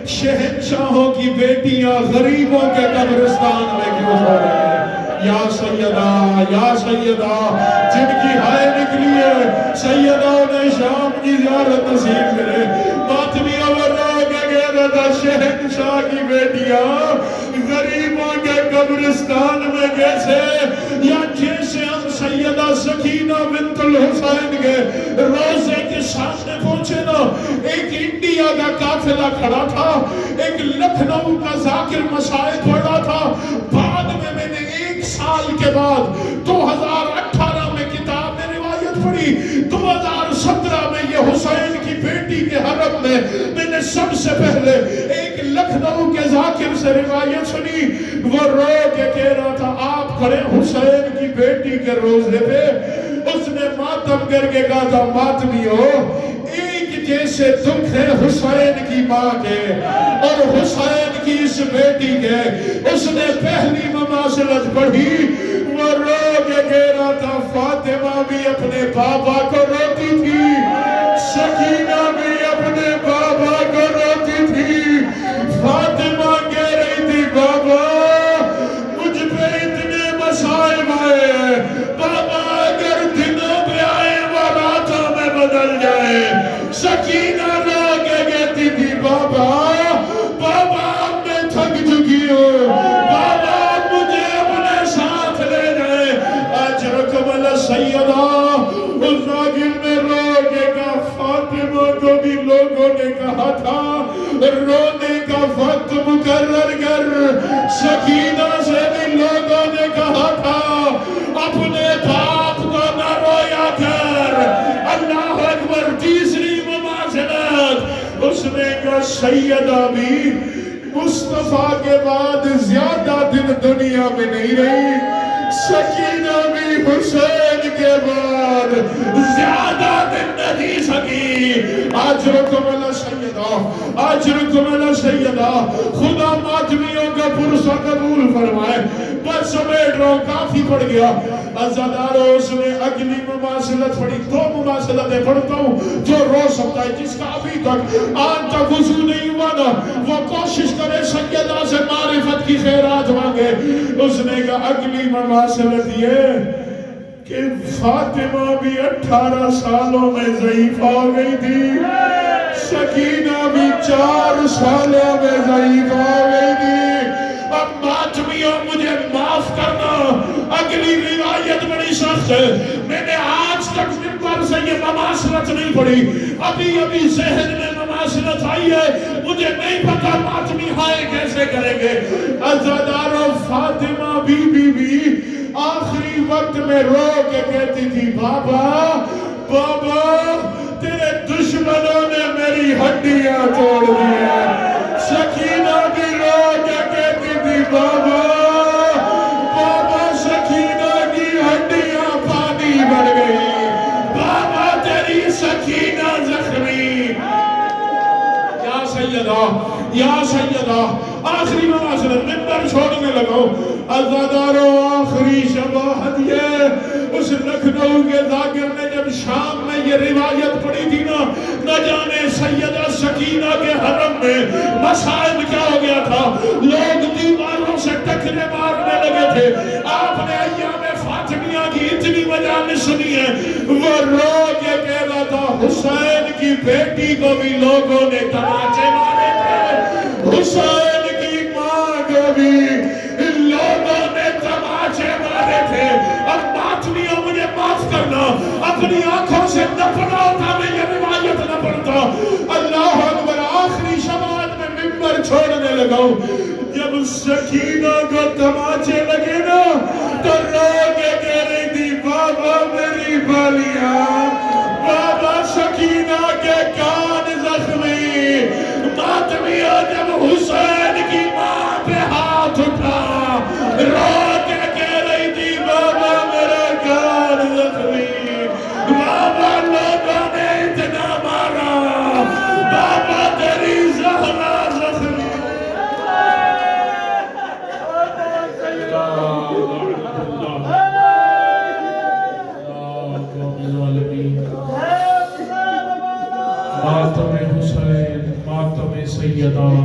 A: شہنشاہوں کی بیٹیاں غریبوں کے قبرستان میں کیوں سو رہے ہیں؟ یا سیدہ جن کی ہائے نکلی ہے سیدہ انہیں شام کی زیارت نصیب کرے ماتمی ورہ کے غیرت شہنشاہ کی بیٹیاں غریبوں کے قبرستان میں کیسے یا جیسے ہم سیدہ سکینہ بنت الحسین کے روزے کے سامنے پہنچے نا ایک انڈیا کا قافلہ کھڑا تھا ایک لکھنؤ کا ذاکر مسائل پڑھا تھا بعد میں نے 1 سال کے بعد 2018 میں کتاب میں روایت پڑھی 2017 میں یہ حسین کی بیٹی کے حرم میں نے سب سے پہلے ایک لکھنؤ کے ذاکر سے روایت سنی وہ رو کے کہہ رہا تھا آپ کھڑے حسین کی بیٹی کے روزے پہ اس نے ماتم کر کے کہا تھا ماتمیو ایک جیسے دکھ ہے حسین کی ماں کے اور حسین کی اس بیٹی کے اس نے پہلی مماثلت پڑھی وہ رو کے کہہ رہا تھا فاطمہ بھی اپنے بابا کو روتی تھی سکینہ بھی اپنے بابا کو روتی تھی فاطمہ کہہ رہی تھی بابا مجھ پہ اتنے مصائب آئے ہیں بابا اگر دنوں پہ آئے وہ راتوں میں بدل جائے سکینہ رو کے کہتی تھی بابا اب میں تھک چکی ہوں بابا مجھے اپنے ساتھ لے جائے اجرکم السیدہ اس راگل میں رو کے کہا فاطمہ کو بھی لوگوں نے کہا تھا رونے کا وقت مقرر کر سکینہ سے بھی لوگوں نے کہا تھا اپنے باپ کو نہ رویا کر اللہ اکبر تیسری مماثلت اس نے کہا سیدہ بھی مصطفیٰ کے بعد زیادہ دن دنیا میں نہیں رہی سکینہ بھی حسین کے بعد زیادہ دن نہیں سکی اجرکم السیدہ خدا ماتمیوں کا پرسہ قبول فرمائے بس سمیٹ رہا ہوں کافی پڑ گیا عزادارو اس نے اگلی مماثلت پڑھی 2 مماثلتیں پڑھتا ہوں جو رو سکتا ہے جس کا ابھی تک آج تک وضو نہیں ہوا نا وہ کوشش کرے سیدہ سے معرفت کی خیرات مانگے اس نے کہا اگلی مماثلت یہ کہ فاطمہ بھی 18 سالوں میں ضعیف ہو گئی تھی سکینہ بھی 4 سالوں میں ضعیف ہو گئی تھی اب ماتمیوں مجھے معاف کرنا اگلی روایت بڑی سخت ہے میں نے آج تک منبر سے یہ مماثلت نہیں پڑھی ابھی ذہن میں مماثلت آئی ہے مجھے نہیں پتا ماتمی ہائے کیسے کریں گے عزادارو فاطمہ بی آخری وقت میں رو کے کہتی تھی بابا تیرے دشمنوں نے میری ہڈیاں توڑ دی ہیں سکینہ بھی رو کے کہتی تھی بابا سکینہ کی ہڈیاں پانی بڑھ گئی بابا تیری سکینہ زخمی یا سیدہ آخری مماثلت منبر چھوڑنے لگو عزادارو آخری شباہت یہ اس لکھنؤ کے ذاکر نے جب شام میں یہ روایت پڑھی تھی نہ جانے سیدہ سکینہ کے حرم میں مسائب کیا ہو گیا تھا لوگ دیواروں سے ٹکرے مارنے لگے تھے آپ نے ایام فاطمیہ کی اتنی مجالس سنی ہے وہ رو کے کہہ رہا تھا حسین کی بیٹی کو بھی لوگوں نے تماچے مارے تھے حسین کی ماں کو بھی لوگوں نے تماچے مارے تھے اب ماتمیوں مجھے معاف کرنا اپنی آنکھوں سے نہ پڑا ہوتا میں یہ روایت نہ پڑھتا اللہ اکبر آخری شباہت میں منبر چھوڑنے لگا جب سکینہ کو تماچے لگے نا تو رو کے کہہ رہی تھی بابا میری بالیاں بابا سکینہ کے کان زخمی ماتمیہ جب حسین کی ماں پہ ہاتھ اٹھا رو کے کہہ رہی تھی بابا میرا کان زخمی بابا لوگوں نے اتنا مارا بابا تیری زہرا زخمی ماتم حسین خاتم سیدہ